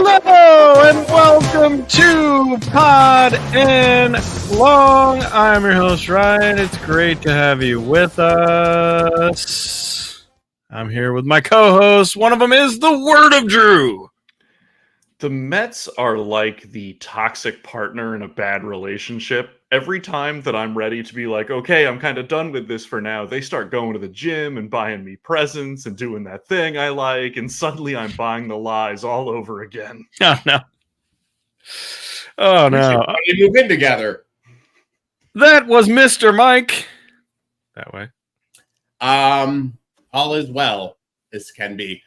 Hello and welcome to Pod and Long. I'm your host, Ryan. It's great to have you with us. I'm here with my co-hosts. One of them is the Word of Drew. The Mets are like the toxic partner in a bad relationship. Every time that I'm ready to be like, okay, I'm kind of done with this for now, they start going to the gym and buying me presents and doing that thing I like, and suddenly I'm buying the lies all over again. Oh, no. Oh, no. We should move in together. That was Mr. Mike. That way. All is well as can be.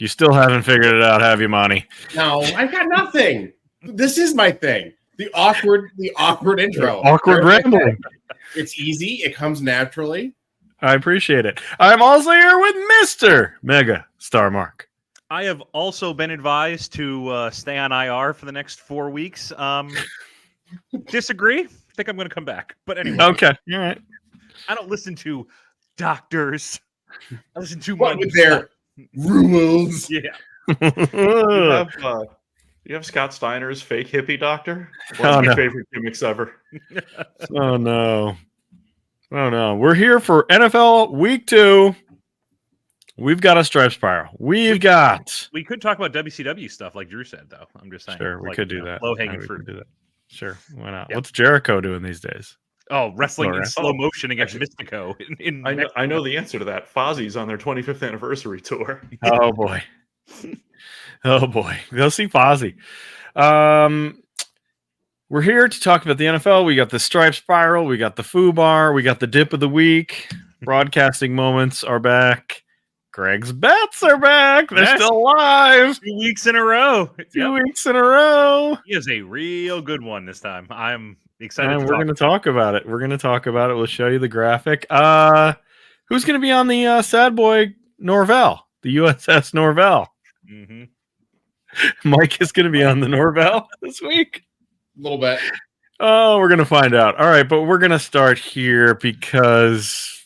You still haven't figured it out, have you, Monty? No, I've got nothing. This is my thing. The awkward intro. Awkward rambling. It's easy. It comes naturally. I appreciate it. I'm also here with Mr. Mega Star Mark. I have also been advised to stay on IR for the next 4 weeks. Disagree? I think I'm going to come back. But anyway. Okay. All right. I don't listen to doctors. I listen to What with their rules? Yeah. You have Scott Steiner's fake hippie doctor? One Oh, of my no. favorite gimmicks ever. Oh, no. Oh, no. We're here for NFL Week 2. We've got a stripe spiral. We could talk about WCW stuff like Drew said, though. I'm just saying. Sure, we could do that. Low-hanging We fruit. could do that. Sure, why not? Yeah. What's Jericho doing these days? Oh, wrestling in Alright. slow motion against Mystico. I know the answer to that. Fozzie's on their 25th anniversary tour. Oh, boy. Oh, boy. Go see Fozzy. We're here to talk about the NFL. We got the stripe spiral. We got the foo bar. We got the dip of the week. Broadcasting moments are back. Greg's bets are back. They're Yes. still alive. 2 weeks in a row. 2 weeks in a row. He is a real good one this time. I'm excited And to we're talk. going to talk about it. We're going to talk about it. We'll show you the graphic. Who's going to be on the Sad Boy Norvell, the USS Norvell? Mm-hmm. Mike is going to be on the Norvell this week. A little bit. Oh, we're going to find out. All right, but we're going to start here because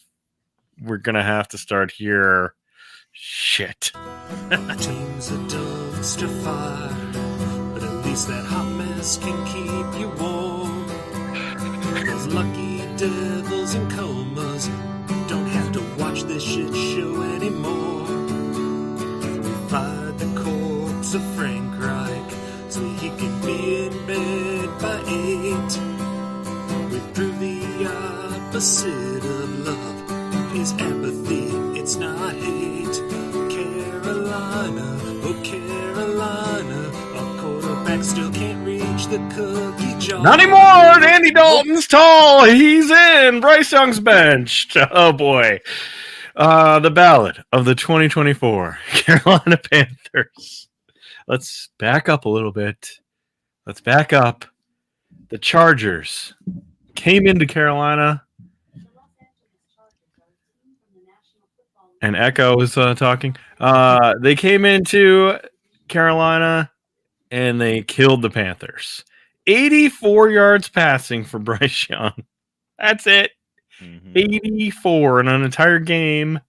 we're going to have to start here. Shit. Team's a dumpster fire, but at least that hot mess can keep you warm. Those lucky devils and comas don't have to watch this shit show anymore. We fired the corpse of Frank Reich so he can be in bed by 8. We proved the opposite of love is apathy, it's not hate. Carolina, oh Carolina, our quarterback still can't reach the cookie jar. Not anymore. Andy Dalton's tall. He's in. Bryce Young's benched. Oh, boy. The ballad of the 2024 Carolina Panthers. Let's back up a little bit. Let's back up. The Chargers came into Carolina. And Echo is talking. They came into Carolina and they killed the Panthers. 84 yards passing for Bryce Young. That's it. Mm-hmm. 84 in an entire game.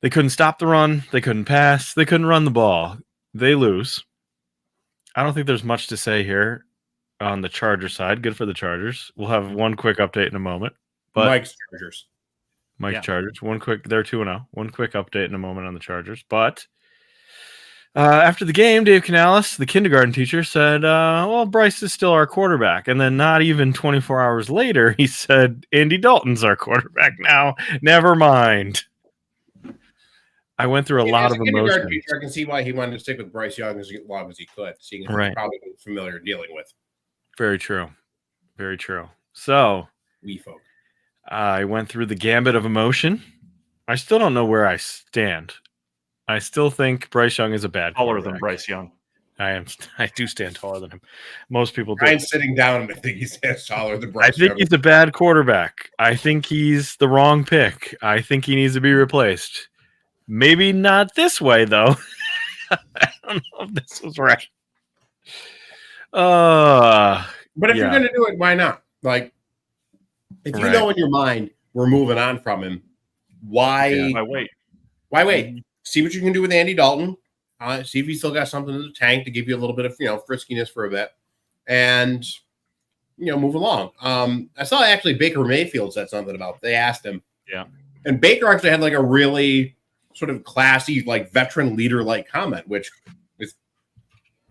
They couldn't stop the run. They couldn't pass. They couldn't run the ball. They lose. I don't think there's much to say here on the Charger side. Good for the Chargers. We'll have one quick update in a moment. But Mike's Chargers. Mike Yeah. Chargers. They're 2-0. One quick update in a moment on the Chargers. But after the game, Dave Canales, the kindergarten teacher, said, well, Bryce is still our quarterback. And then not even 24 hours later, he said, Andy Dalton's our quarterback now. Never mind. I went through a lot of emotions. Teacher, I can see why he wanted to stick with Bryce Young as long as he could, seeing as Right. he's probably familiar dealing with Very true. Very true. So we folk. I went through the gambit of emotion. I still don't know where I stand. I still think Bryce Young is a bad Taller quarterback. than Bryce Young. I do stand taller than him. Most people do. Ryan's sitting down and I think he's taller than I Bryce think Young. he's a bad quarterback. I think he's the wrong pick. I think he needs to be replaced. Maybe not this way, though. I don't know if this was right. But if yeah. you're going to do it, why not? Like, if you Right. know in your mind we're moving on from him, why? I wait. Why wait? See what you can do with Andy Dalton. See if he's still got something in the tank to give you a little bit of friskiness for a bit, and move along. I saw actually Baker Mayfield said something about. They asked him, and Baker actually had like a really sort of classy, like veteran leader like comment, which is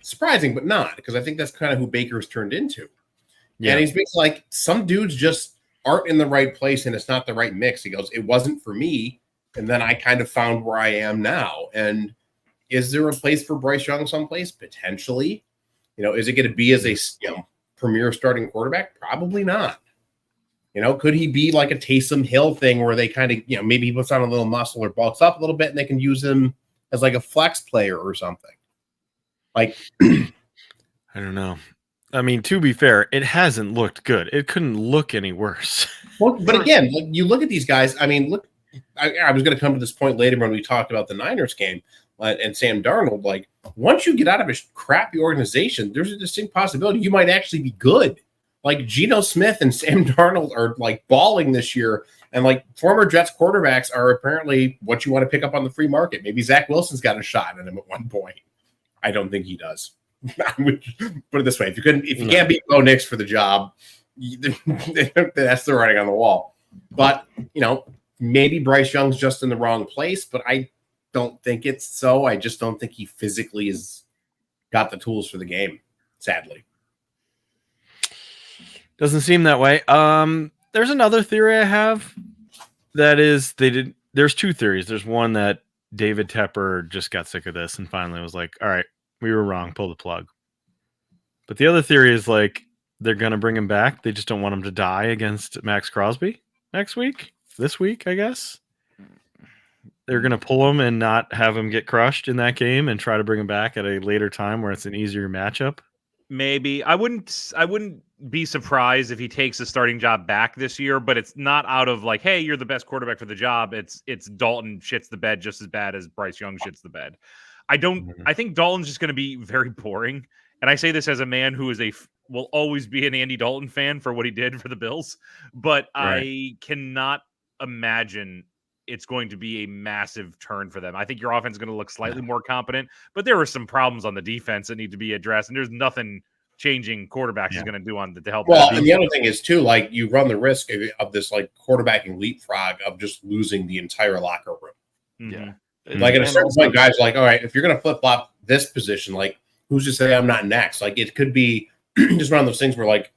surprising, but not, because I think that's kind of who Baker's turned into. Yeah. And he's basically like, some dudes just aren't in the right place and it's not the right mix. He goes, it wasn't for me. And then I kind of found where I am now. And is there a place for Bryce Young someplace? Potentially. Is it going to be as a premier starting quarterback? Probably not. Could he be like a Taysom Hill thing where they kind of, maybe he puts on a little muscle or bulks up a little bit and they can use him as like a flex player or something? Like, I don't know. I mean, to be fair, it hasn't looked good. It couldn't look any worse. Well, but again, you look at these guys. I mean, look, I was going to come to this point later when we talked about the Niners game and Sam Darnold. Like, once you get out of a crappy organization, there's a distinct possibility you might actually be good. Like, Geno Smith and Sam Darnold are like balling this year, and like former Jets quarterbacks are apparently what you want to pick up on the free market. Maybe Zach Wilson's got a shot at him at one point. I don't think he does. Put it this way: if you can't beat Bo Nix for the job, that's the writing on the wall. But maybe Bryce Young's just in the wrong place. But I don't think it's so. I just don't think he physically has got the tools for the game. Sadly, doesn't seem that way. There's another theory I have. That is, there's two theories. There's one that David Tepper just got sick of this and finally was like, all right, we were wrong, pull the plug. But the other theory is like they're going to bring him back. They just don't want him to die against Max Crosby this week, I guess. They're going to pull him and not have him get crushed in that game and try to bring him back at a later time where it's an easier matchup. Maybe. I wouldn't be surprised if he takes the starting job back this year, but it's not out of like, hey, you're the best quarterback for the job. It's Dalton shits the bed just as bad as Bryce Young shits the bed. I think Dalton's just going to be very boring. And I say this as a man who will always be an Andy Dalton fan for what he did for the Bills. But right. I cannot imagine it's going to be a massive turn for them. I think your offense is going to look slightly more competent, but there were some problems on the defense that need to be addressed. And there's nothing changing quarterbacks is going to do to help. Well, and the other thing is too, like you run the risk of this like quarterbacking leapfrog of just losing the entire locker room. Mm-hmm. Yeah. Like at a certain point, guys are like, all right, if you're going to flip flop this position, like who's to say I'm not next? Like it could be just one of those things where like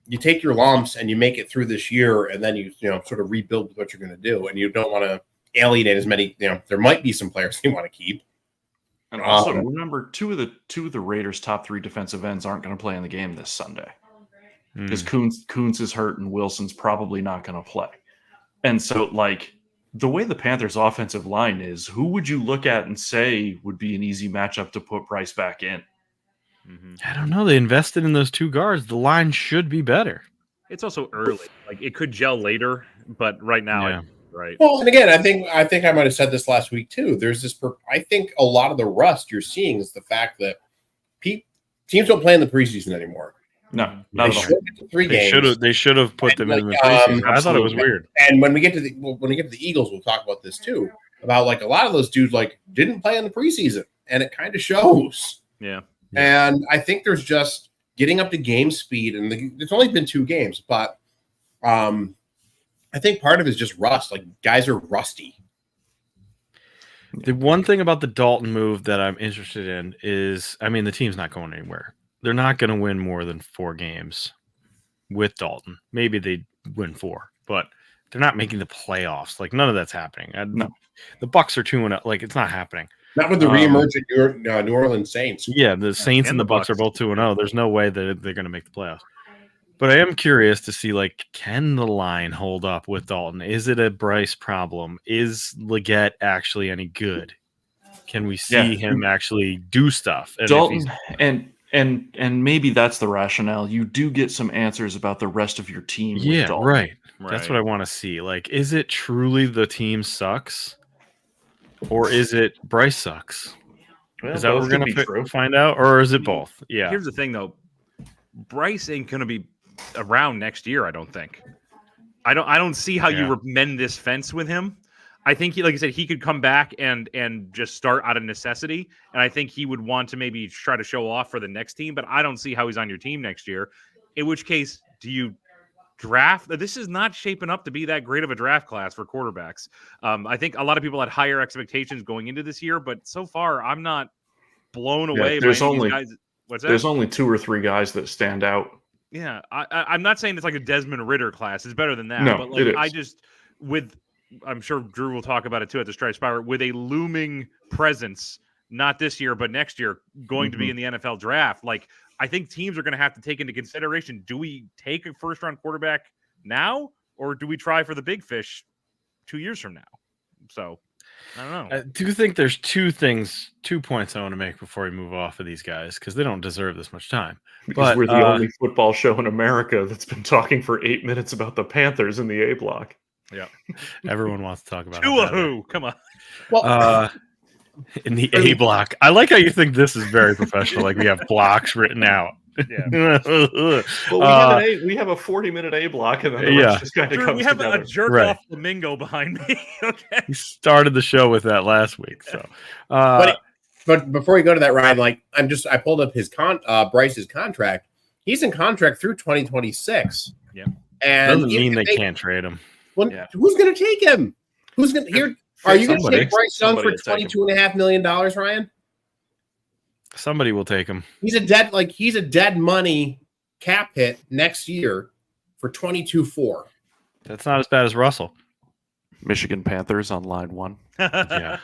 you take your lumps and you make it through this year, and then you sort of rebuild what you're going to do, and you don't want to alienate as many. There might be some players you want to keep. And also remember, two of the Raiders' top 3 defensive ends aren't going to play in the game this Sunday because Kuntz is hurt and Wilson's probably not going to play, and so like. The way the Panthers' offensive line is, who would you look at and say would be an easy matchup to put Bryce back in? Mm-hmm. I don't know. They invested in those 2 guards. The line should be better. It's also early. Like it could gel later, but right now, right. Well, and again, I think I might have said this last week too. There's this. I think a lot of the rust you're seeing is the fact that teams don't play in the preseason anymore. No, they should get 3 games. They should have put them in the preseason. I thought it was weird. And when we get to the Eagles, we'll talk about this too. About like a lot of those dudes like didn't play in the preseason, and it kind of shows. Yeah. And I think there's just getting up to game speed, and it's only been 2 games, but I think part of it is just rust. Like guys are rusty. The one thing about the Dalton move that I'm interested in is, I mean, the team's not going anywhere. They're not going to win more than 4 games with Dalton. Maybe they win 4, but they're not making the playoffs. Like none of that's happening. No. The Bucks are 2-0. Like it's not happening. Not with the reemergent New Orleans Saints. Yeah, the Saints and the Bucks are both 2-0. There's no way that they're going to make the playoffs. But I am curious to see, like, can the line hold up with Dalton? Is it a Bryce problem? Is Leggett actually any good? Can we see him actually do stuff? And Dalton and maybe that's the rationale. You do get some answers about the rest of your team. Yeah, right. That's what I want to see. Like, is it truly the team sucks? Or is it Bryce sucks? Well, is that what we're going to find out? Or is it both? Yeah. Here's the thing, though. Bryce ain't going to be around next year, I don't think. I don't see how you mend this fence with him. I think he, like I said, he could come back and just start out of necessity. And I think he would want to maybe try to show off for the next team, but I don't see how he's on your team next year. In which case, do you draft? This is not shaping up to be that great of a draft class for quarterbacks. I think a lot of people had higher expectations going into this year, but so far I'm not blown away by there's any of only- these guys. What's that? There's only 2 or 3 guys that stand out. Yeah, I'm not saying it's like a Desmond Ridder class. It's better than that. No, but like, it is. I just I'm sure Drew will talk about it too at the Stripe Spire with a looming presence, not this year but next year, going to be in the NFL draft. Like, I think teams are going to have to take into consideration: do we take a first-round quarterback now, or do we try for the big fish 2 years from now? So, I don't know. I do think there's 2 points I want to make before we move off of these guys because they don't deserve this much time. Because But, we're the only football show in America that's been talking for 8 minutes about the Panthers in the A block. Everyone wants to talk about how Tua bad they are. who? Come on. Well, In the A block. I like how you think this is very professional. Like we have blocks written out. Yeah. Well, we have a 40-minute A block, and then the rest just kind of Drew, comes we have together. a jerk Right. off flamingo behind me. Okay. He started the show with that last week. So, but before you go to that, Ryan, like I pulled up his Bryce's contract. He's in contract through 2026. Yeah. And doesn't mean they can't trade him. Well, Yeah. who's going to take him? Who's going to here? Are you going to Somebody. take Bryce Young for Somebody will take him. $22.5 million, Ryan? Somebody will take him. He's a dead money cap hit next year for 22.4. That's not as bad as Russell. Michigan Panthers on line 1. Yeah.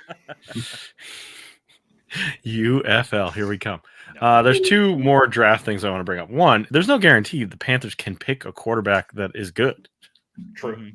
UFL. Here we come. There's 2 more draft things I want to bring up. One, there's no guarantee the Panthers can pick a quarterback that is good. True.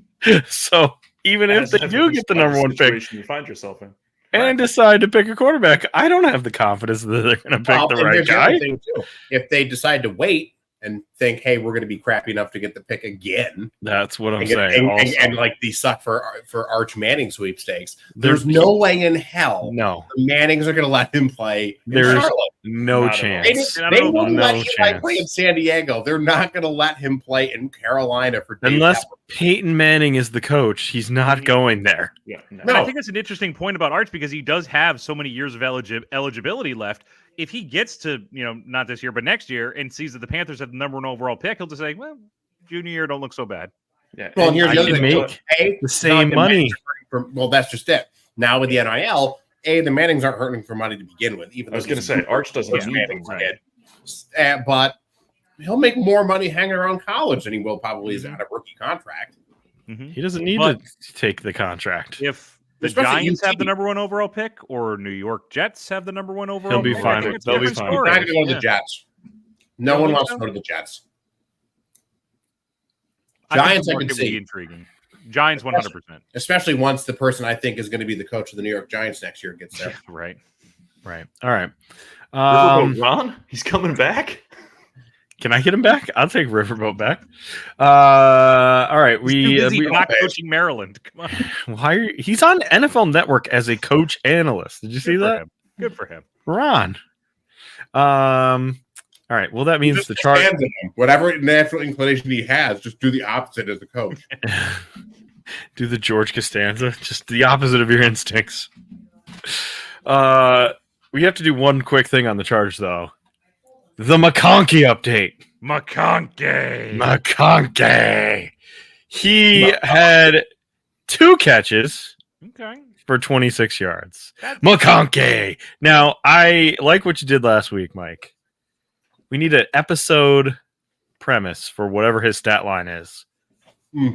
So even if they do get the number 1 pick you find yourself in. and decide to pick a quarterback, I don't have the confidence that they're going to pick the and right here's the other guy. thing, too. If they decide to wait and think, hey, we're going to be crappy enough to get the pick again, That's what I'm and, saying. and, also. and like the suck for Arch Manning sweepstakes, there's no way in hell no, the Mannings are going to let him play in There's Charlotte. no Not at all. chance. They wouldn't No let Eli chance. play in San Diego. They're not going to let him play in Carolina for Dave Unless Epler. Peyton Manning is the coach, he's not going there. Yeah. No. And I think that's an interesting point about Arch because he does have so many years of eligibility left. If he gets to, not this year, but next year and sees that the Panthers have the number 1 overall pick, he'll just say, well, junior year don't look so bad. Yeah. Well, and here's I the other can thing. make A, the same the money. well, that's just it. Now with the NIL, the Mannings aren't hurting for money to begin with. Even I was though going to say, Arch doesn't Arch need Manning's them. kid. But he'll make more money hanging around college than he will probably as out of rookie contract. He doesn't need But- to take the contract. If the Especially Giants UT. have the number 1 overall pick or New York Jets have the number 1 overall be pick, fine I think with- it's a they'll be different fine with He's story. not going to go to the Yeah. Jets. No You one don't wants think to so? go to the Jets. I think Giants, the I can market would be see. intriguing. Giants 100%. Especially once the person I think is going to be the coach of the New York Giants next year gets there. Right. Right. All right. Riverboat Ron? He's coming back? Can I get him back? I'll take Riverboat back. All right. He's too busy we not coaching Maryland. Come on. why are he's on NFL Network as a coach analyst. Did you see Good for that? him. Good for him. Ron. All right. Well, that means Just the chart. stand in him. Whatever natural inclination he has, just do the opposite as a coach. Do the George Costanza, just the opposite of your instincts. We have to do one quick thing on the charge, though. The McConkey update. McConkey. He had 2 catches Okay. for 26 yards. That's- McConkey. Now, I like what you did last week, Mike. We need an episode premise for whatever his stat line is.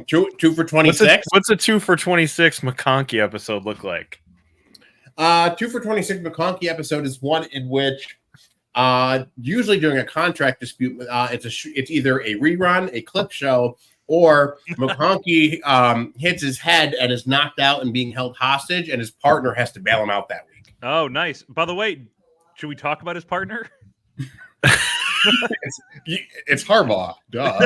Two for 26. What's a 2 for 26 McConkey episode look like? 2 for 26 McConkey episode is one in which usually during a contract dispute, it's either a rerun, a clip show, or McConkey hits his head and is knocked out and being held hostage, and his partner has to bail him out that week. Oh, nice. By the way, should we talk about his partner? It's Harbaugh. Duh.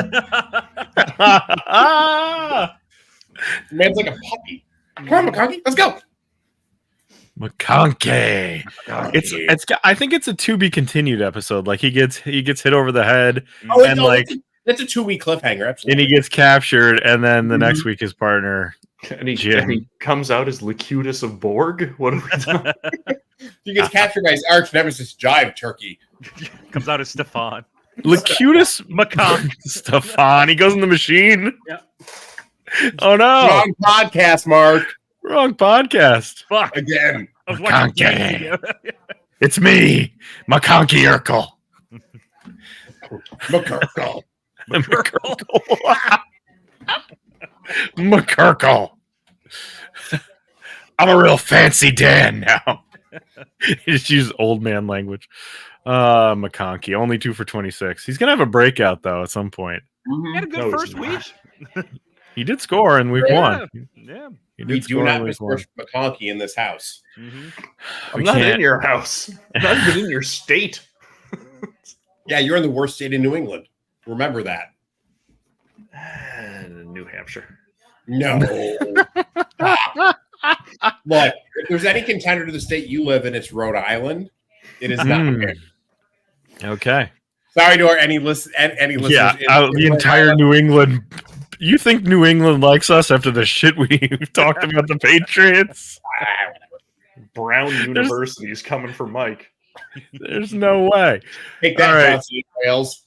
Man's like a puppy. Come on, McConkey, let's go. McConkey. It's. I think it's a to be continued episode. Like he gets hit over the head, and no, like that's a 2-week cliffhanger. and Absolutely. he gets captured, and then the next week his partner And he Jim. comes out as Locutus of Borg. What have we done? He gets captured by his arch nemesis, Jive Turkey. Comes out as Stefan. Locutus McCon. Stefan. He goes in the machine. Yeah. Oh no! Wrong podcast, Mark. Wrong podcast. Fuck. Again. I was watching McConkie. video. It's me, McConkie Urkel. McCurkle. McCurkle. McCurkle. I'm a real fancy Dan now. He just uses old man language. McConkie, only 2 for 26. He's gonna have a breakout though at some point. He had a good No, he's first week. not. He did score in week Yeah. 1. Yeah. He We did do score not in week 1. push McConkie in this house. Mhm. I'm We not can't- in your house. I'm not even in your state. Yeah, you're in the worst state in New England. Remember that. New Hampshire. No. Look, if there's any contender to the state you live in, it's Rhode Island. It is not. Mm. Okay. Sorry to our any listeners. Yeah, the entire New England. You think New England likes us after the shit we've talked about the Patriots? Brown University is coming for Mike. There's no way. Take that, All right. Johnson Wales.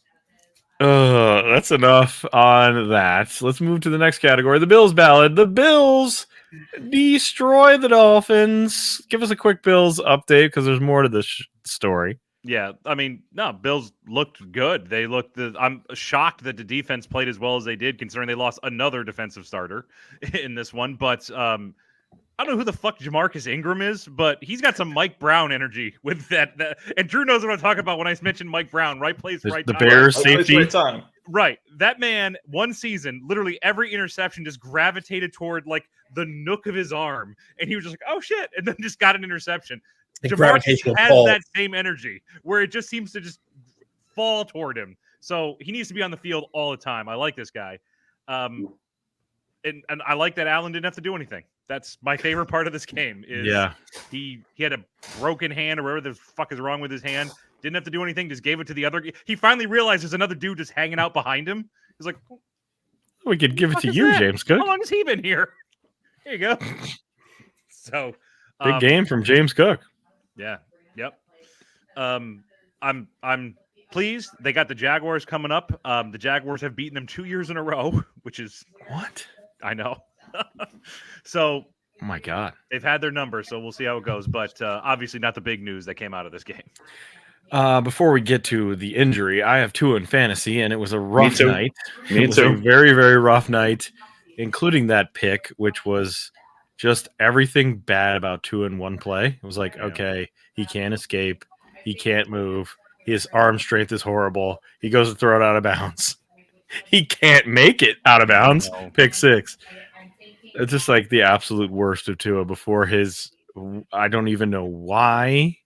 That's enough on that. Let's move to the next category. The Bills ballad. The Bills destroy the Dolphins. Give us a quick Bills update because there's more to this story. Yeah, I mean, no, Bills looked good. They looked. I'm shocked that the defense played as well as they did, considering they lost another defensive starter in this one. But I don't know who the fuck Jamarcus Ingram is, but he's got some Mike Brown energy with that. And Drew knows what I'm talking about when I mentioned Mike Brown. Right place, The right time. Bears Right place, safety. right time. Right. That man, one season, literally every interception just gravitated toward like the nook of his arm. And he was just like, oh shit. And then just got an interception. The Jamarcus gravitational has pull. that same energy where it just seems to just fall toward him. So he needs to be on the field all the time. I like this guy. And I like that Allen didn't have to do anything. That's my favorite part of this game is Yeah. he had a broken hand or whatever the fuck is wrong with his hand. Didn't have to do anything. Just gave it to the other. He finally realized there's another dude just hanging out behind him. He's like, We could give it fuck to is you, that? James Cook. how long has he been here? Here you go. So Big game from James Cook. Yeah. Yep. I'm pleased. They got the Jaguars coming up. The Jaguars have beaten them 2 years in a row, which is What? I know. So Oh my God. they've had their number, so we'll see how it goes. But obviously not the big news that came out of this game. Before we get to the injury, I have Tua in fantasy, and it was a rough too. night. Me It was a too. very, very rough night, including that pick, which was just everything bad about Tua in one play. It was like, Yeah. okay, he can't escape. He can't move. His arm strength is horrible. He goes to throw it out of bounds. He can't make it out of bounds. No. Pick 6. It's just like the absolute worst of Tua before his. I don't even know why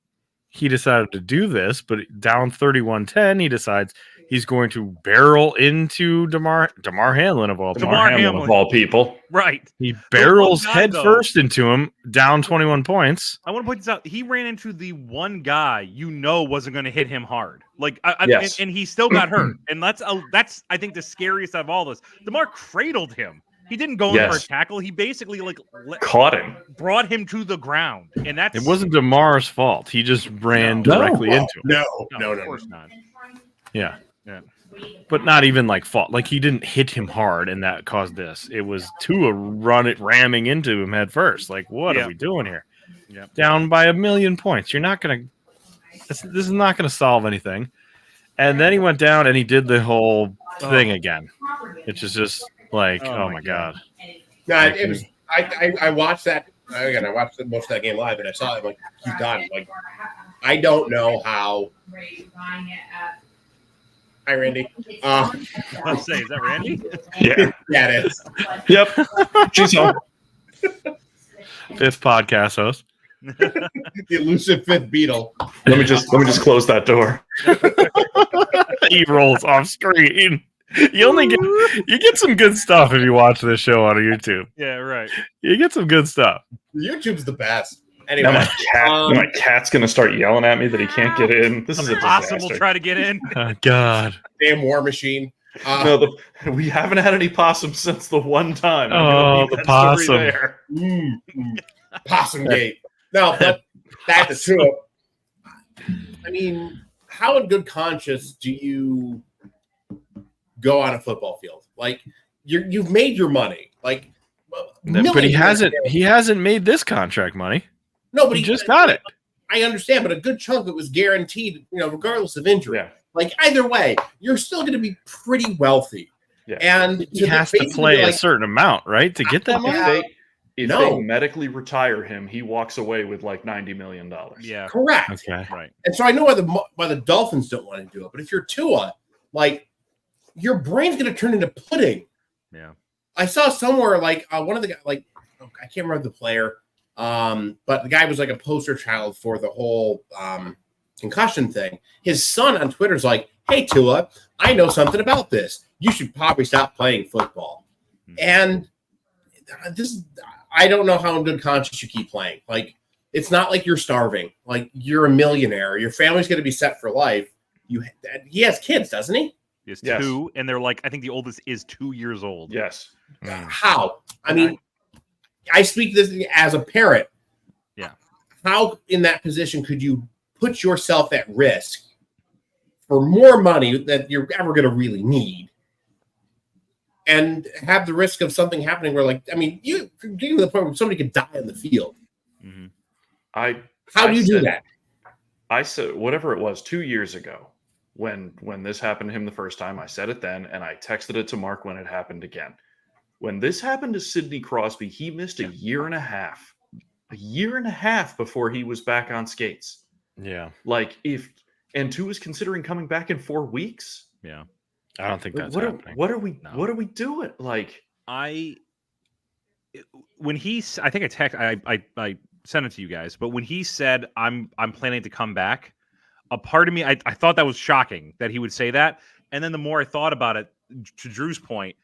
he decided to do this, but down 31-10, he decides he's going to barrel into Damar Hamlin of all time. Damar Hamlin Hamlin. of all people. Right. He barrels one guy, head though. first into him, down 21 points. I want to point this out. He ran into the one guy you know wasn't going to hit him hard. Like, Yes. and he still got hurt. And that's I think the scariest of all this. DeMar cradled him. He didn't go in for a Yes. tackle. He basically Caught him. brought him to the ground, and that's It wasn't Damar's fault. He just ran No. directly into him. No. of course not. Yeah. Yeah. But not even like fault. Like he didn't hit him hard and that caused this. It was Tua ramming into him head first. Like, what Yeah. are we doing here? Yep. Down by 1,000,000 points. You're not going to, this is not going to solve anything. And then he went down and he did the whole thing again. It's just like, Oh oh my my God. No, it was. I watched that again. I watched most of that game live, and I saw it. Like he's done. Like I don't know how. Hi, Randy. I was say, is that Randy? Yeah. Yeah, it is. Yep. She's home. 5th podcast host. The elusive fifth Beetle. Let me just close that door. He rolls off screen. You get some good stuff if you watch this show on YouTube. Yeah, right. You get some good stuff. YouTube's the best. Now Anyway, my cat's gonna start yelling at me that he can't get in. This is a Impossible disaster. try to get in. Oh, God. damn War Machine. No, we haven't had any possums since the one time. I'm Oh, gonna leave the that story possum. there. Possum Gate. No, but back to Tua. I mean, how in good conscience do you go on a football field? Like you've made your money. Like, But he hasn't made this contract money. No, but He just got it. I understand, but a good chunk of it was guaranteed, regardless of injury. Yeah. Like either way, you're still going to be pretty wealthy. Yeah. And He has to basically, play a like, certain amount, right, to get that money. If No. they medically retire him, he walks away with like $90 million. Yeah. correct. Okay. Right. And so I know why the Dolphins don't want to do it, but if you're Tua, like your brain's going to turn into pudding. Yeah. I saw somewhere like one of the guys, like I can't remember the player, but the guy was like a poster child for the whole concussion thing. His son on Twitter's like, "Hey Tua, I know something about this. You should probably stop playing football." And I don't know how in good conscience you keep playing. Like, it's not like you're starving. Like, you're a millionaire. Your family's going to be set for life. He has kids, doesn't he? He has Yes. 2, and they're like, I think the oldest is 2 years old. Yes. How? I mean, I speak this as a parent. Yeah. How in that position could you put yourself at risk for more money that you're ever going to really need and have the risk of something happening where, like, I mean, you getting to the point where somebody could die on the field. Mhm. How do you do that? I said whatever it was 2 years ago when this happened to him the first time. I said it then, and I texted it to Mark when it happened again. When this happened to Sidney Crosby, he missed a year and a half before he was back on skates. Yeah. Like and Tua is considering coming back in 4 weeks. Yeah. I don't think that's What happening. are we No. what are we doing? Like, I think I sent it to you guys, but when he said I'm planning to come back, a part of me I thought that was shocking that he would say that, and then the more I thought about it, to Drew's point,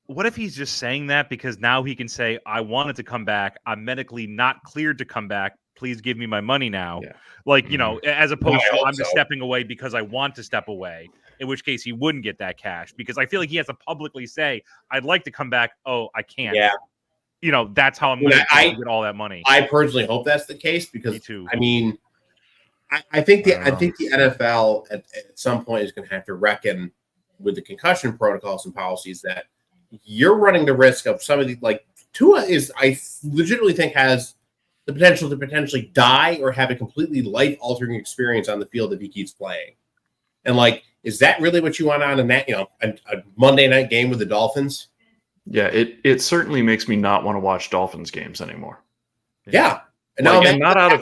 what if he's just saying that because now he can say I wanted to come back, I'm medically not cleared to come back, please give me my money now. Yeah. Like, as opposed I to hope I'm just so. stepping away because I want to step away, in which case he wouldn't get that cash, because I feel like he has to publicly say I'd like to come back, oh, I can't. Yeah. That's how I'm going I- to get all that money. I personally hope that's the case Me because, too. I mean, I think the I don't know. NFL at some point is going to have to reckon with the concussion protocols and policies that you're running the risk of some of the, like, Tua is, I legitimately think, has the potential to potentially die or have a completely life-altering experience on the field if he keeps playing. And, like, is that really what you want on a Monday night game with the Dolphins? yeah, it certainly makes me not want to watch Dolphins games anymore. Yeah. And Like, now and not out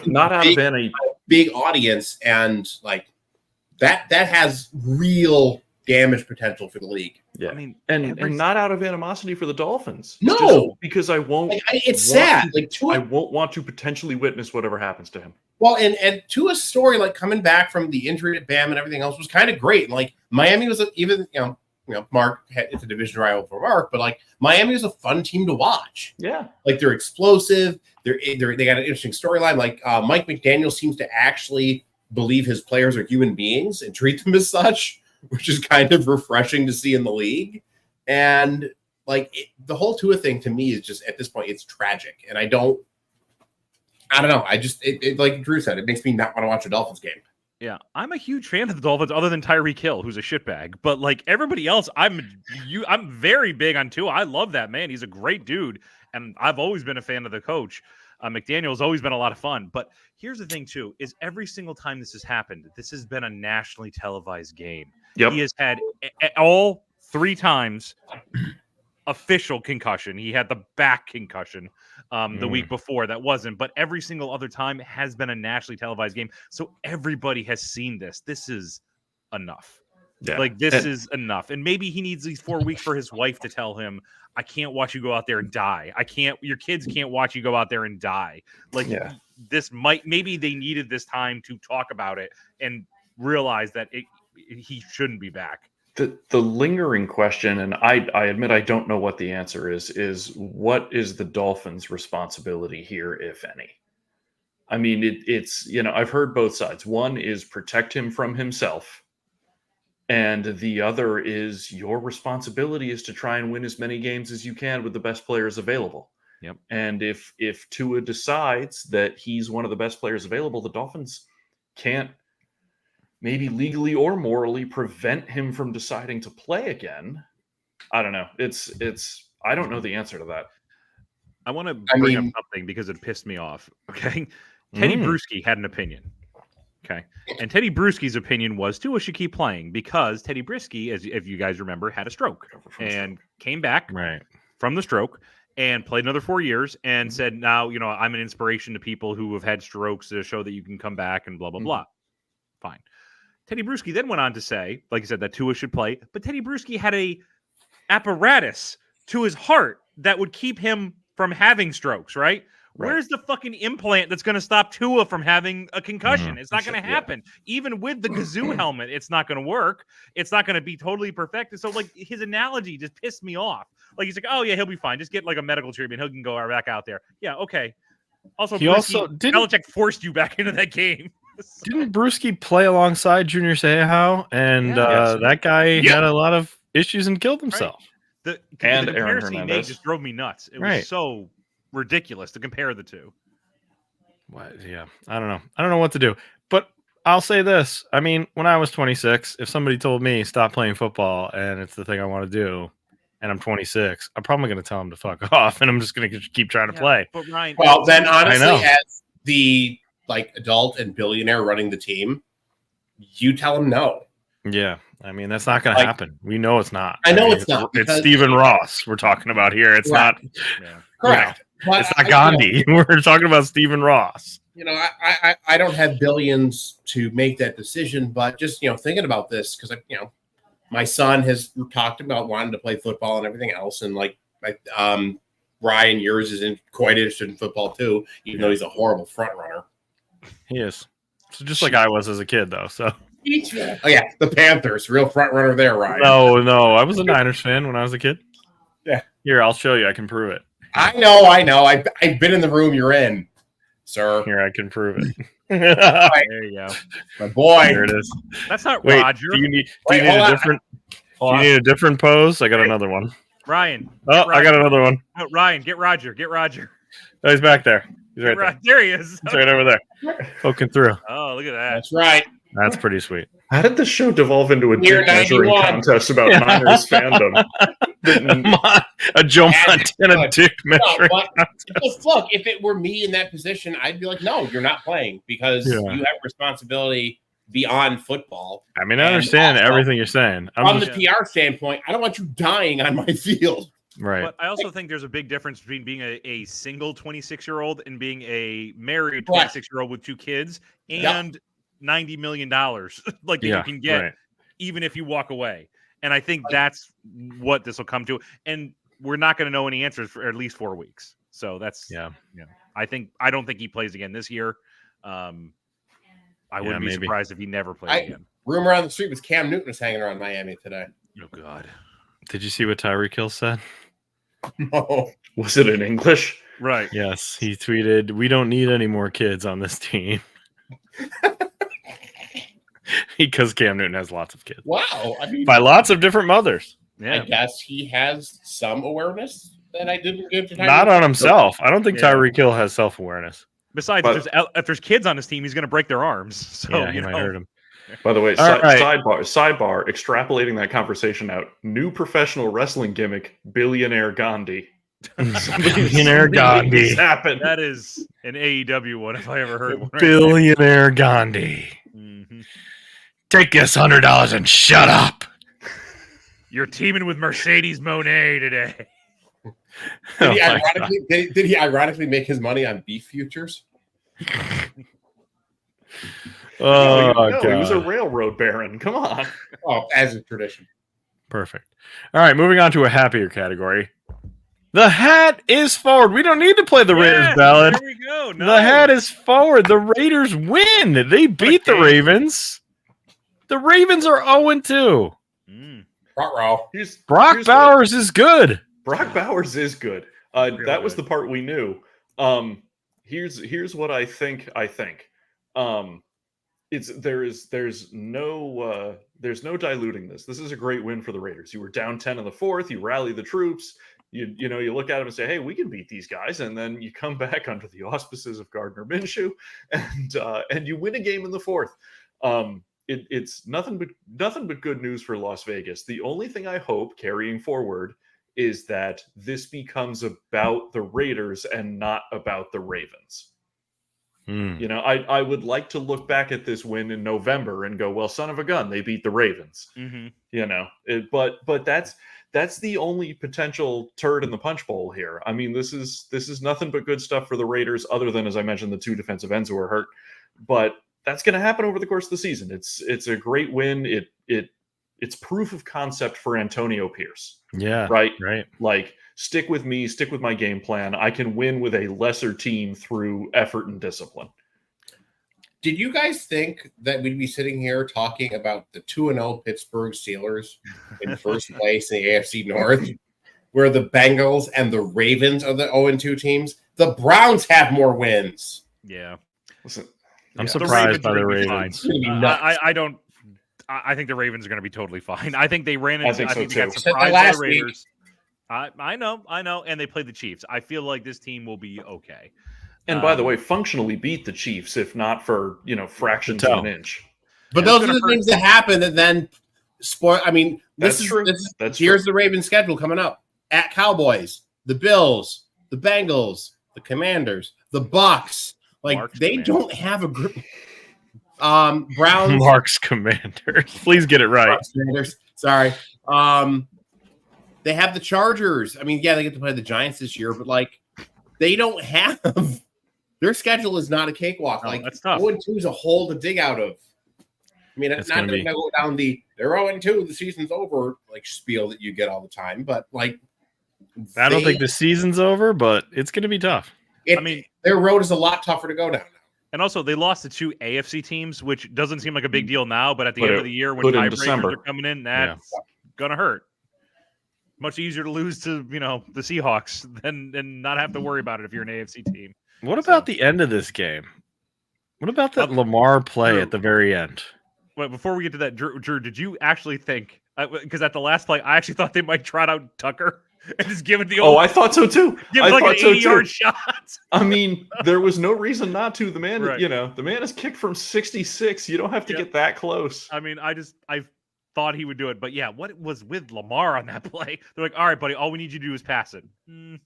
of any big audience, and like that has real damage potential for the league. yeah. I mean, and not out of animosity for the Dolphins. No. Just because I won't Like, it's want sad. to- Like I Tua, won't want to potentially witness whatever happens to him. well, and Tua's story, like coming back from the injury at Bam and everything else, was kind of great. And like Miami was even Mark it's a division rival for Mark, but like Miami is a fun team to watch. Yeah. Like they're explosive. They got an interesting storyline. Like Mike McDaniel seems to actually believe his players are human beings and treat them as such, which is kind of refreshing to see in the league. And like the whole Tua thing to me is just at this point it's tragic, and I don't know. I just it like Drew said, it makes me not want to watch a Dolphins game. Yeah, I'm a huge fan of the Dolphins, other than Tyreek Hill, who's a shitbag. But like everybody else, I'm very big on Tua. I love that man. He's a great dude, and I've always been a fan of the coach. McDaniel's always been a lot of fun. But here's the thing, too: is every single time this has happened, this has been a nationally televised game. Yep. He has had all 3 times official concussion. He had the back concussion the week before that wasn't, but every single other time has been a nationally televised game. So everybody has seen this. This is enough. Yeah. Like this is enough. And maybe he needs these 4 weeks for his wife to tell him, I can't watch you go out there and die. Your kids can't watch you go out there and die. Like this maybe they needed this time to talk about it and realize that he shouldn't be back. The lingering question, and I admit I don't know what the answer is what is the Dolphins' responsibility here, if any? I mean, it's I've heard both sides. One is protect him from himself, And the other is your responsibility is to try and win as many games as you can with the best players available. Yep. And if Tua decides that he's one of the best players available, the Dolphins can't maybe legally or morally prevent him from deciding to play again. I don't know. I don't know the answer to that. I want to bring up something because it pissed me off. Okay. Teddy Bruschi had an opinion. Okay. And Teddy Bruschi's opinion was Tua should keep playing because Teddy Bruschi, as if you guys remember, had a stroke and came back from the stroke and played another 4 years and said, now, I'm an inspiration to people who have had strokes to show that you can come back and blah, blah, blah. Fine. Teddy Bruschi then went on to say, like you said, that Tua should play, but Teddy Bruschi had a apparatus to his heart that would keep him from having strokes, right? Where's the fucking implant that's going to stop Tua from having a concussion? It's not going to happen. Even with the Kazoo helmet, it's not going to work. It's not going to be totally perfect. So, like, his analogy just pissed me off. Like, he's like, oh, yeah, he'll be fine. Just get, like, a medical treatment. He can go back out there. Yeah, okay. Also, Belichick forced you back into that game. Didn't Bruschi play alongside Junior Seau? And that guy had a lot of issues and killed himself. And the Aaron comparison he made Hernandez just drove me nuts. It was so ridiculous to compare the two. What? Yeah, I don't know. I don't know what to do. But I'll say this. I mean, when I was 26, if somebody told me stop playing football and it's the thing I want to do, and I'm 26, I'm probably going to tell him to fuck off, and I'm just going to keep trying to play. But Ryan, well, then honestly, as the adult and billionaire running the team, you tell him no. Yeah. I mean, that's not going to happen. We know it's not. I know it's not. It's Stephen Ross we're talking about here. It's not. Yeah. Correct. But it's not Gandhi. We're talking about Stephen Ross. I don't have billions to make that decision, but just thinking about this because my son has talked about wanting to play football and everything else, and Ryan, yours is quite interested in football too, even though he's a horrible front runner. He is. So just like I was as a kid, though. So. Oh yeah, the Panthers, real front runner there, Ryan. No, I was a Niners fan when I was a kid. Yeah. Here, I'll show you. I can prove it. I know. I've been in the room you're in, sir. Here, I can prove it. There you go, my boy. Here it is. That's not Wait, Roger. Do you need a different pose? I got another one. Ryan. Oh, I got another one. Oh, Ryan, get Roger. Get Roger. Oh, he's back there. He's right there. There he is. He's right over there. Poking through. Oh, look at that. That's right. That's pretty sweet. How did the show devolve into a dick measuring contest about Niners fandom? A Joe Montana dick measuring contest. Look, if it were me in that position, I'd be like, no, you're not playing because you have responsibility beyond football. I mean, I understand everything you're saying. From the PR standpoint, I don't want you dying on my field. Right. But I also think there's a big difference between being a single 26-year-old and being a married 26-year-old with 2 kids and $90 million like that you can get even if you walk away. And I think that's what this will come to. And we're not going to know any answers for at least 4 weeks. So that's I don't think he plays again this year. I wouldn't be surprised if he never plays again. Rumor on the street was Cam Newton was hanging around Miami today. Oh God. Did you see what Tyreek Hill said? No. Was it in English? Right. Yes. He tweeted, "We don't need any more kids on this team." Because Cam Newton has lots of kids. Wow. I mean, by lots of different mothers. Yeah. I guess he has some awareness that I didn't give to Tyreek. Not on himself. I don't think Tyreek Hill has self-awareness. Besides, if there's kids on his team, he's going to break their arms. So he might hurt him. By the way, sidebar, extrapolating that conversation out. New professional wrestling gimmick, Billionaire Gandhi. Billionaire Gandhi. Happened. That is an AEW one if I ever heard one. Billionaire Gandhi. Mm-hmm. Take this $100 and shut up. You're teaming with Mercedes Moné today. Did he ironically make his money on beef futures? God. He was a railroad baron. Come on. Oh, as a tradition. Perfect. All right, moving on to a happier category. The hat is forward. We don't need to play the Raiders ballad. There we go. No. The hat is forward. The Raiders win. They beat the Ravens. The Ravens are 0-2. Brock Bowers is good. Brock Bowers is good. That was the part we knew. Here's what I think. there's no diluting this. This is a great win for the Raiders. You were down 10 in the fourth. You rally the troops. You look at them and say, hey, we can beat these guys, and then you come back under the auspices of Gardner Minshew, and you win a game in the fourth. It's nothing but good news for Las Vegas. The only thing I hope carrying forward is that this becomes about the Raiders and not about the Ravens. You know, I would like to look back at this win in November and go, well, son of a gun, they beat the Ravens. You know, but that's the only potential turd in the punch bowl here. I mean, this is nothing but good stuff for the Raiders, other than, as I mentioned, the 2 defensive ends who are hurt. But that's going to happen over the course of the season. It's a great win. It's proof of concept for Antonio Pierce. Yeah. Right. Like, stick with me, stick with my game plan. I can win with a lesser team through effort and discipline. Did you guys think that we'd be sitting here talking about the 2-0 Pittsburgh Steelers in first place in the AFC North, where the Bengals and the Ravens are the 0-2 teams? The Browns have more wins. Yeah. Listen, I'm surprised by the Ravens. Ravens. I think the Ravens are going to be totally fine. I think they ran into. I think they got so, too. surprised by the Raiders. I know, and they played the Chiefs. I feel like this team will be okay. And by the way, functionally beat the Chiefs, if not for fractions of an inch. But those are the things that happen that then spoil. I mean, That's true. Here's the Ravens schedule coming up: at Cowboys, the Bills, the Bengals, the Commanders, the Bucks. Like Mark's they Commanders. don't have a group. Browns, Mark's Commanders. Please get it right. Mark's Commanders. Sorry. They have the Chargers. I mean, yeah, they get to play the Giants this year, but like they don't have their schedule is not a cakewalk. No, like that's tough. 0-2 is a hole to dig out of. I mean, It's not gonna going be- to go down the they're 0-2, the season's over like spiel that you get all the time, but like I don't think the season's over, but it's going to be tough. I mean, their road is a lot tougher to go down now. and also they lost to 2 AFC teams, which doesn't seem like a big deal now, but at the But end it of the year when put in tiebreakers December. are coming in, that's gonna hurt. Much easier to lose to the Seahawks than not have to worry about it if you're an AFC team. What about the end of this game? What about that Lamar play Drew. at the very end? Wait, before we get to that, Drew, did you actually think? Because at the last play, I actually thought they might trot out Tucker and just give it the old. Oh, I thought so too. give I it like thought an so 80-yard too. shot. I mean, there was no reason not to. The man, Right. the man is kicked from 66. You don't have to Yep. get that close. I mean, I thought he would do it, but yeah, what was with Lamar on that play? They're like, all right, buddy, all we need you to do is pass it. Mm-mm.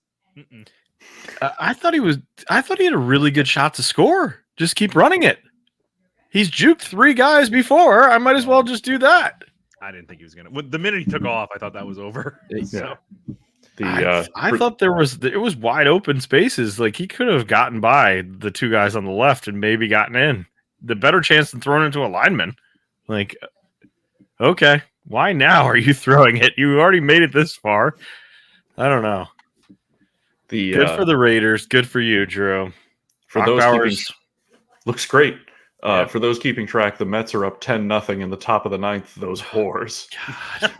I thought he had a really good shot to score. Just keep running it. He's juked 3 guys before. I might as well just do that. I didn't think he was gonna. The minute he took off, I thought that was over. So, I thought it was wide open spaces. Like he could have gotten by the 2 guys on the left and maybe gotten in. The better chance than throwing into a lineman. Like, okay, why now are you throwing it? You already made it this far. I don't know. Good for the Raiders. Good for you, Drew. for those Bowers. keeping, looks great. Yeah. For those keeping track, the Mets are up 10-0 in the top of the ninth. Those whores. and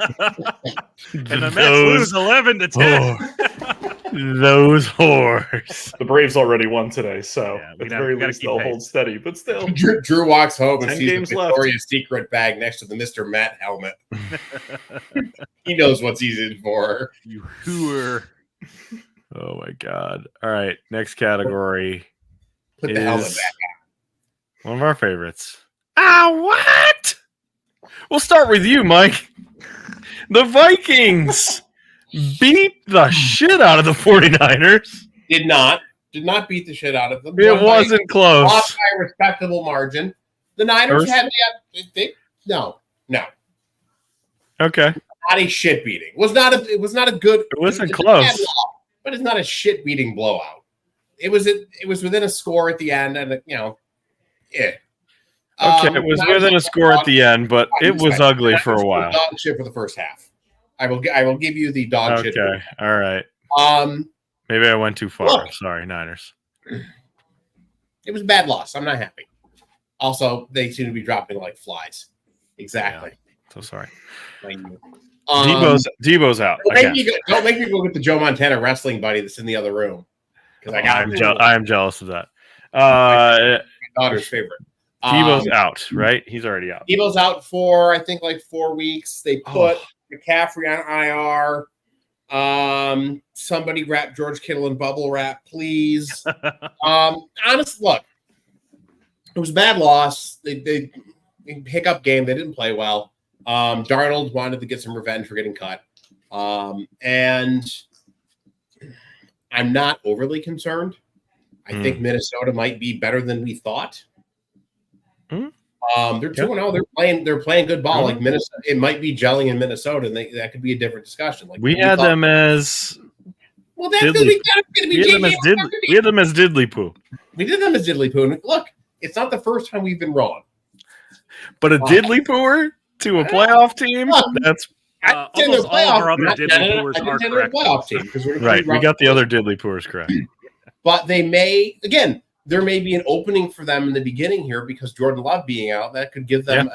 the Mets lose 11-10. Those whores. The Braves already won today, so Yeah, at we the gotta- very we gotta least keep they'll pace. hold steady. But still, Drew walks home and 10 sees the games left. Victoria's Secret bag next to the Mr. Matt helmet. He knows what he's in for. You hooer. Oh my god. All right. Next category. Put the helmet is back. One of our favorites. What? We'll start with you, Mike. The Vikings beat the shit out of the 49ers. Did not beat the shit out of them. It wasn't close. Lost by a respectable margin. The Niners First- had no, Okay. not a shit beating. It was not a good. It wasn't it's a close. bad loss, but it's not a shit beating blowout. It was within a score at the end, and yeah. Okay, it was Niners within a score at the end, but it was ugly for a while. Dog shit for the first half. I will give you the dog shit. Okay. All right. Maybe I went too far. Look. Sorry, Niners. It was a bad loss. I'm not happy. Also, they seem to be dropping like flies. Exactly. So sorry. Thank you. Debo's out. Don't make me go get the Joe Montana wrestling buddy that's in the other room. Because I got I am jealous of that. my daughter's favorite. Debo's out, right? He's already out. Debo's out for, I think, like 4 weeks. They put Oh. McCaffrey on IR. Somebody wrap George Kittle in bubble wrap, please. Honest, look, it was a bad loss. They hiccup game. They didn't play well. Darnold wanted to get some revenge for getting cut. And I'm not overly concerned. I think Minnesota might be better than we thought. They're 2-0. They're playing good ball. Like Minnesota, it might be gelling in Minnesota, and that could be a different discussion. Like We had them as that's going to be we had them as diddly poo. We did them as diddly poo. And look, it's not the first time we've been wrong. But a diddly pooer to a playoff team, that's Almost all of our other diddly pooers are correct. Playoff team, right. We got the other diddly poors correct. But there may be an opening for them in the beginning here because Jordan Love being out, that could give them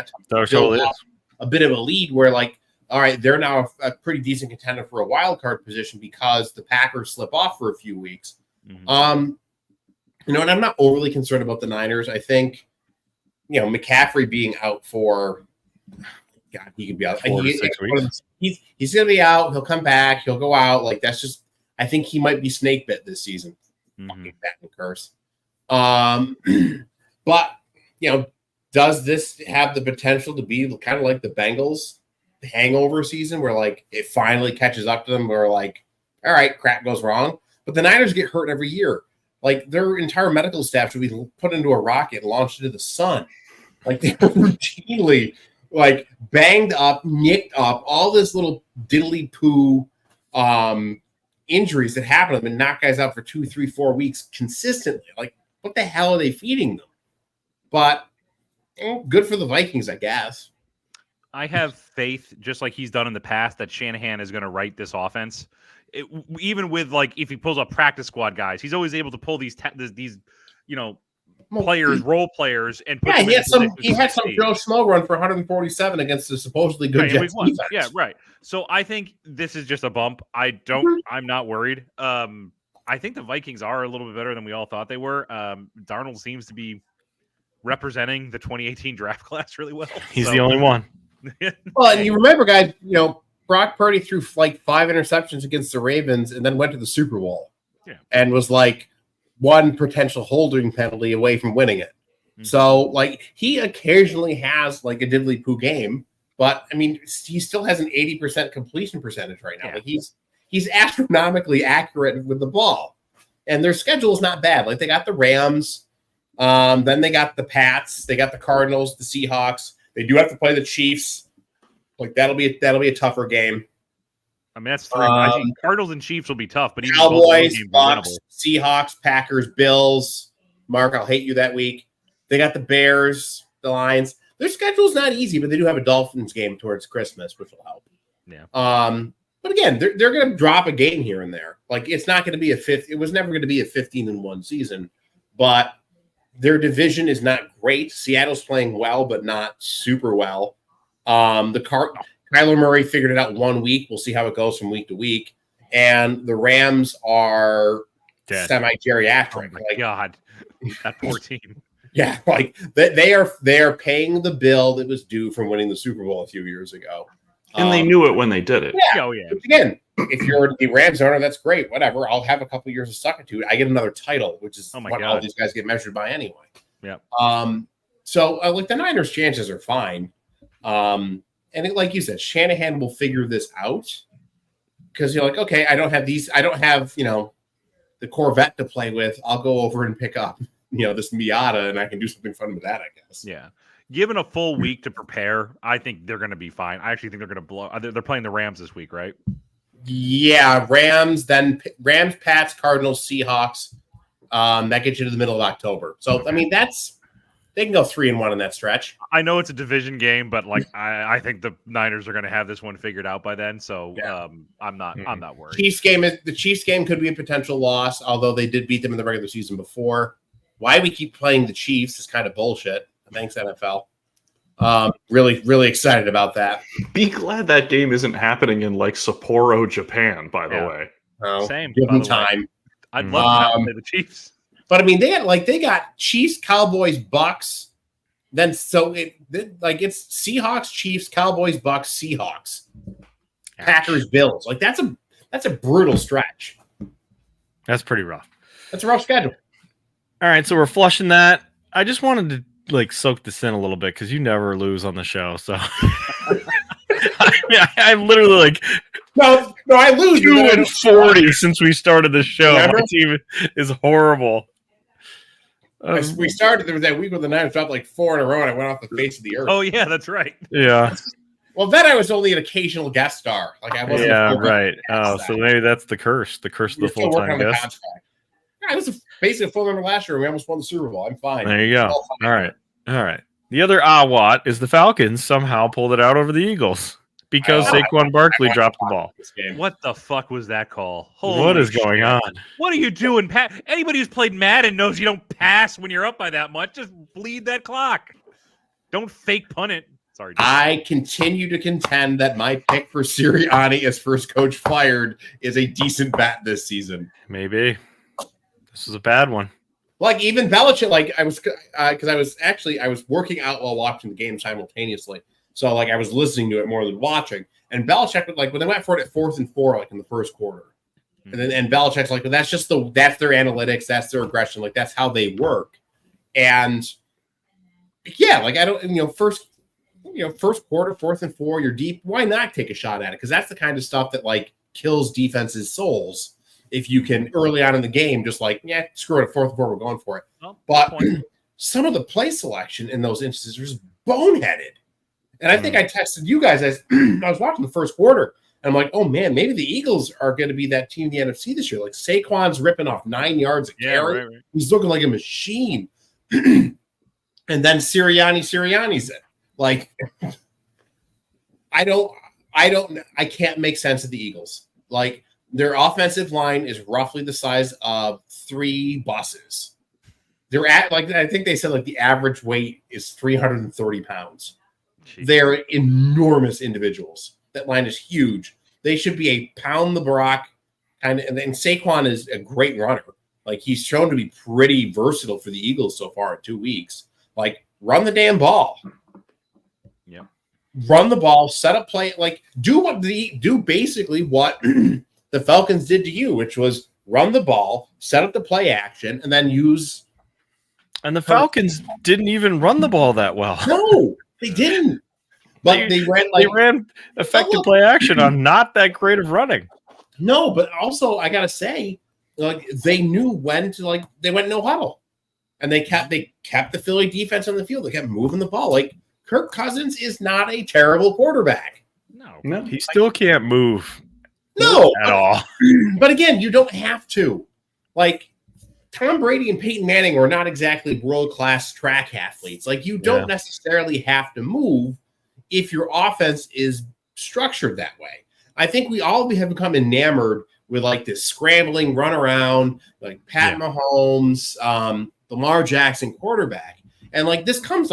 a bit of a lead where, like, all right, they're now a pretty decent contender for a wild card position because the Packers slip off for a few weeks. And I'm not overly concerned about the Niners. I think, McCaffrey being out for, God, he could be out 4 to 6 weeks. He's going to be out. He'll come back. He'll go out. Like, that's just, I think he might be snake bit this season. Fucking Batman curse. But does this have the potential to be kind of like the Bengals hangover season where, like, it finally catches up to them where, like, all right, crap goes wrong, but the Niners get hurt every year. Like, their entire medical staff should be put into a rocket and launched into the sun. Like, they're routinely, like, banged up, nicked up, all this little diddly poo injuries that happen to them and knock guys out for 2, 3, 4 weeks consistently. Like, what the hell are they feeding them? But good for the Vikings, I guess. I have faith, just like he's done in the past, that Shanahan is going to write this offense. Even with, like, if he pulls up practice squad guys, he's always able to pull these players, role players, and put them he had some Joe Schmo run for 147 against the supposedly good Jets defense. Yeah, right. So I think this is just a bump. I'm not worried. I think the Vikings are a little bit better than we all thought they were. Darnold seems to be representing the 2018 draft class really well. He's the only one. Well, and you remember, guys, Brock Purdy threw like 5 interceptions against the Ravens and then went to the Super Bowl and was like one potential holding penalty away from winning it. So, like, he occasionally has like a diddly poo game, but I mean, he still has an 80% completion percentage right now. Like, he's astronomically accurate with the ball, and their schedule is not bad. Like, they got the Rams, then they got the Pats, they got the Cardinals, the Seahawks. They do have to play the Chiefs. Like, that'll be a tougher game. I mean, that's 3. I think Cardinals and Chiefs will be tough, but even Cowboys, Bucks, Seahawks, Packers, Bills. Mark, I'll hate you that week. They got the Bears, the Lions. Their schedule's not easy, but they do have a Dolphins game towards Christmas, which will help. Yeah. But again, they're going to drop a game here and there. Like, it's not going to be it was never going to be a 15-1 season, but their division is not great. Seattle's playing well, but not super well. Kyler Murray figured it out 1 week. We'll see how it goes from week to week. And the Rams are semi-geriatric. Oh my God, that poor team. Yeah, like they are paying the bill that was due from winning the Super Bowl a few years ago. And they knew it when they did it. Yeah. Oh, yeah. Again, if you're the Rams owner, that's great. Whatever. I'll have a couple years of suckitude. I get another title, which is what all these guys get measured by anyway. Yeah. So like the Niners' chances are fine. And like you said, Shanahan will figure this out because you're like, okay, I don't have the Corvette to play with. I'll go over and pick up, this Miata, and I can do something fun with that, I guess. Yeah. Given a full week to prepare, I think they're going to be fine. I actually think they're going to blow. They're playing the Rams this week, right? Yeah, Rams, Pats, Cardinals, Seahawks. That gets you to the middle of October. So, I mean, they can go 3-1 in that stretch. I know it's a division game, but like I think the Niners are going to have this one figured out by then. So I'm not worried. The Chiefs game could be a potential loss, although they did beat them in the regular season before. Why we keep playing the Chiefs is kind of bullshit. Thanks, NFL. Really, really excited about that. Be glad that game isn't happening in like Sapporo, Japan, by the way. Oh, Same. Give them time. I'd love to play the Chiefs. But I mean, they got Chiefs, Cowboys, Bucks, then so it's Seahawks, Chiefs, Cowboys, Bucks, Seahawks, Packers, Bills. Like that's a brutal stretch. That's pretty rough. That's a rough schedule. All right, so we're flushing that. I just wanted to like soak this in a little bit because you never lose on the show. So I'm literally like No, I lose. 2-40 since we started the show. Remember? My team is horrible. We started. There was that week where the Niners dropped like 4 in a row, and I went off the face of the earth. Oh yeah, that's right. Yeah. Well, then I was only an occasional guest star. Like I wasn't. Yeah, a full-time right. guest Oh, that so week. maybe that's the curse. The curse of We're the still working full-time on the guest. contract. Yeah, I was basically a full member last year. And we almost won the Super Bowl. I'm fine. There you go. All fine. All right. The other Awat is the Falcons somehow pulled it out over the Eagles because Saquon Barkley dropped the ball. This game. What the fuck was that call? What is going on? What are you doing, Pat? Anybody who's played Madden knows you don't pass when you're up by that much. Just bleed that clock. Don't fake punt it. Sorry. Jim. I continue to contend that my pick for Sirianni as first coach fired is a decent bet this season. Maybe. This is a bad one. Like even Belichick, like I was because I was working out while watching the game simultaneously. So like I was listening to it more than watching. And Belichick would like when they went for it at 4th and 4, like in the first quarter. And Belichick's like, well, that's their analytics, that's their aggression, like that's how they work. And yeah, like I don't, first quarter, 4th and 4, you're deep. Why not take a shot at it? Because that's the kind of stuff that like kills defenses' souls. If you can early on in the game, just like, yeah, screw it, 4th and 4, we're going for it. Well, But some of the play selection in those instances was boneheaded. And I think I texted you guys as I was watching the first quarter. And I'm like, oh man, maybe the Eagles are going to be that team in the NFC this year. Like Saquon's ripping off 9 yards a carry. Right. He's looking like a machine. And then Sirianni's it. Like, I can't make sense of the Eagles. Like, their offensive line is roughly the size of 3 buses. They're at, like, I think they said, like, the average weight is 330 pounds. Jeez. They're enormous individuals. That line is huge. They should be a pound the Brock kind of, and Saquon is a great runner. Like, he's shown to be pretty versatile for the Eagles so far in 2 weeks. Like, run the damn ball. Yeah. Run the ball, set up play, like do basically what the Falcons did to you, which was run the ball, set up the play action, and then use. And the Falcons didn't even run the ball that well. No, they didn't. But they ran effective play action on not that great of running. No, but also I gotta say, like they knew when to like they went no huddle, and they kept the Philly defense on the field. They kept moving the ball. Like Kirk Cousins is not a terrible quarterback. No. He still can't move No, at all. But again, you don't have to. Like Tom Brady and Peyton Manning are not exactly world-class track athletes. Like you don't necessarily have to move if your offense is structured that way. I think we have become enamored with like this scrambling run around, like Pat Mahomes, Lamar Jackson quarterback. And like this comes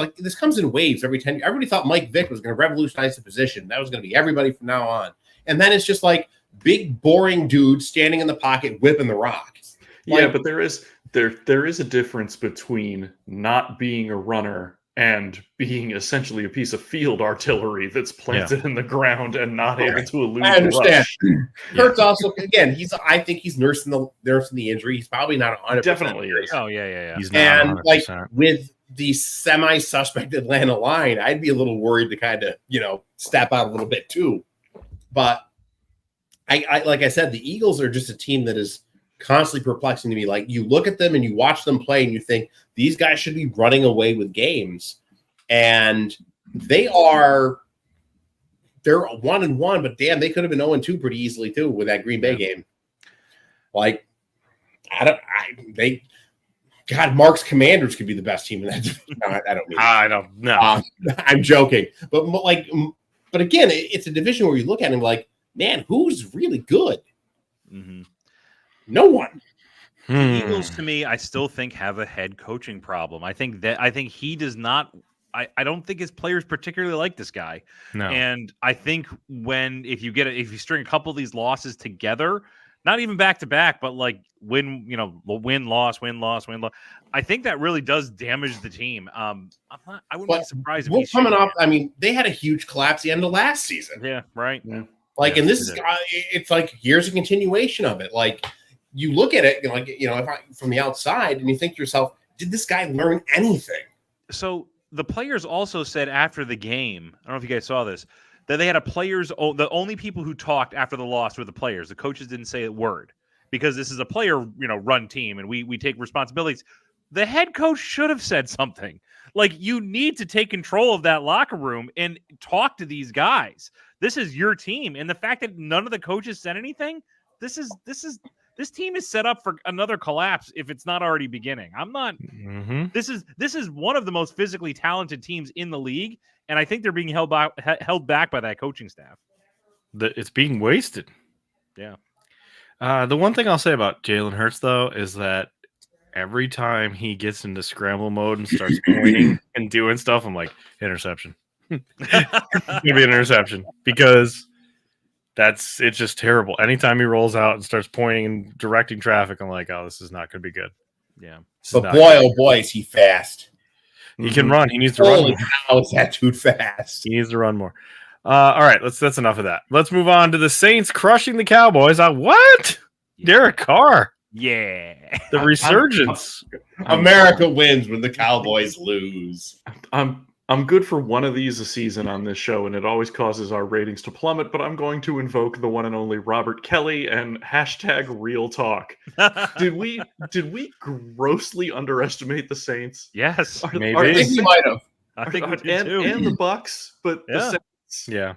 in waves every 10 years. Everybody thought Mike Vick was going to revolutionize the position. That was going to be everybody from now on. And then it's just like big, boring dude standing in the pocket, whipping the rock. Yeah, but there is a difference between not being a runner and being essentially a piece of field artillery that's planted in the ground and not able to elude I understand. the rush. Kurt's also again. I think he's nursing the injury. He's probably not 100%. Definitely is. Oh yeah. He's not And 100%. like with the semi-suspect Atlanta line, I'd be a little worried to kind of step out a little bit too. But I like I said, the Eagles are just a team that is constantly perplexing to me. Like you look at them and you watch them play and you think these guys should be running away with games, and they're 1-1, but damn, they could have been 0-2 pretty easily too with that Green Bay game. Like Mark's Commanders could be the best team in that. No, I don't mean I don't know. I'm joking, but again, it's a division where you look at him like, man, who's really good? Mm-hmm. No one. The Eagles, to me, I still think have a head coaching problem. I think he does not. I don't think his players particularly like this guy. No. And I think if you string a couple of these losses together, not even back to back, but like win loss. I think that really does damage the team. I wouldn't be surprised if he's coming off. I mean, they had a huge collapse the end of last season. Yeah, right. Yeah. Like, Yeah, and this is it's like here's a continuation of it. Like, you look at it, from the outside, and you think to yourself, did this guy learn anything? So the players also said after the game, I don't know if you guys saw this, that they had the only people who talked after the loss were the players. The coaches didn't say a word because this is a player, run team, and we take responsibilities. The head coach should have said something. Like, you need to take control of that locker room and talk to these guys. This is your team, and the fact that none of the coaches said anything, this team is set up for another collapse if it's not already beginning. I'm not. Mm-hmm. This is one of the most physically talented teams in the league, and I think they're being held back by that coaching staff. It's being wasted. Yeah. The one thing I'll say about Jalen Hurts, though, is that every time he gets into scramble mode and starts pointing and doing stuff, I'm like, interception. It's gonna be an interception because it's just terrible. Anytime he rolls out and starts pointing and directing traffic, I'm like, oh, this is not going to be good. Yeah. But boy, oh boy, is he fast. He can run. He needs to run Holy more. cow, is that dude fast? He needs to run more. All right, that's enough of that. Let's move on to the Saints crushing the Cowboys. What? Yeah. Derek Carr. Yeah. The resurgence. America wins when the Cowboys lose. I'm good for one of these a season on this show, and it always causes our ratings to plummet, but I'm going to invoke the one and only Robert Kelly and hashtag real talk. Did we grossly underestimate the Saints? Yes. Maybe. I think we might have. I think we did too. and the Bucks, but Yeah. the Saints. Yeah.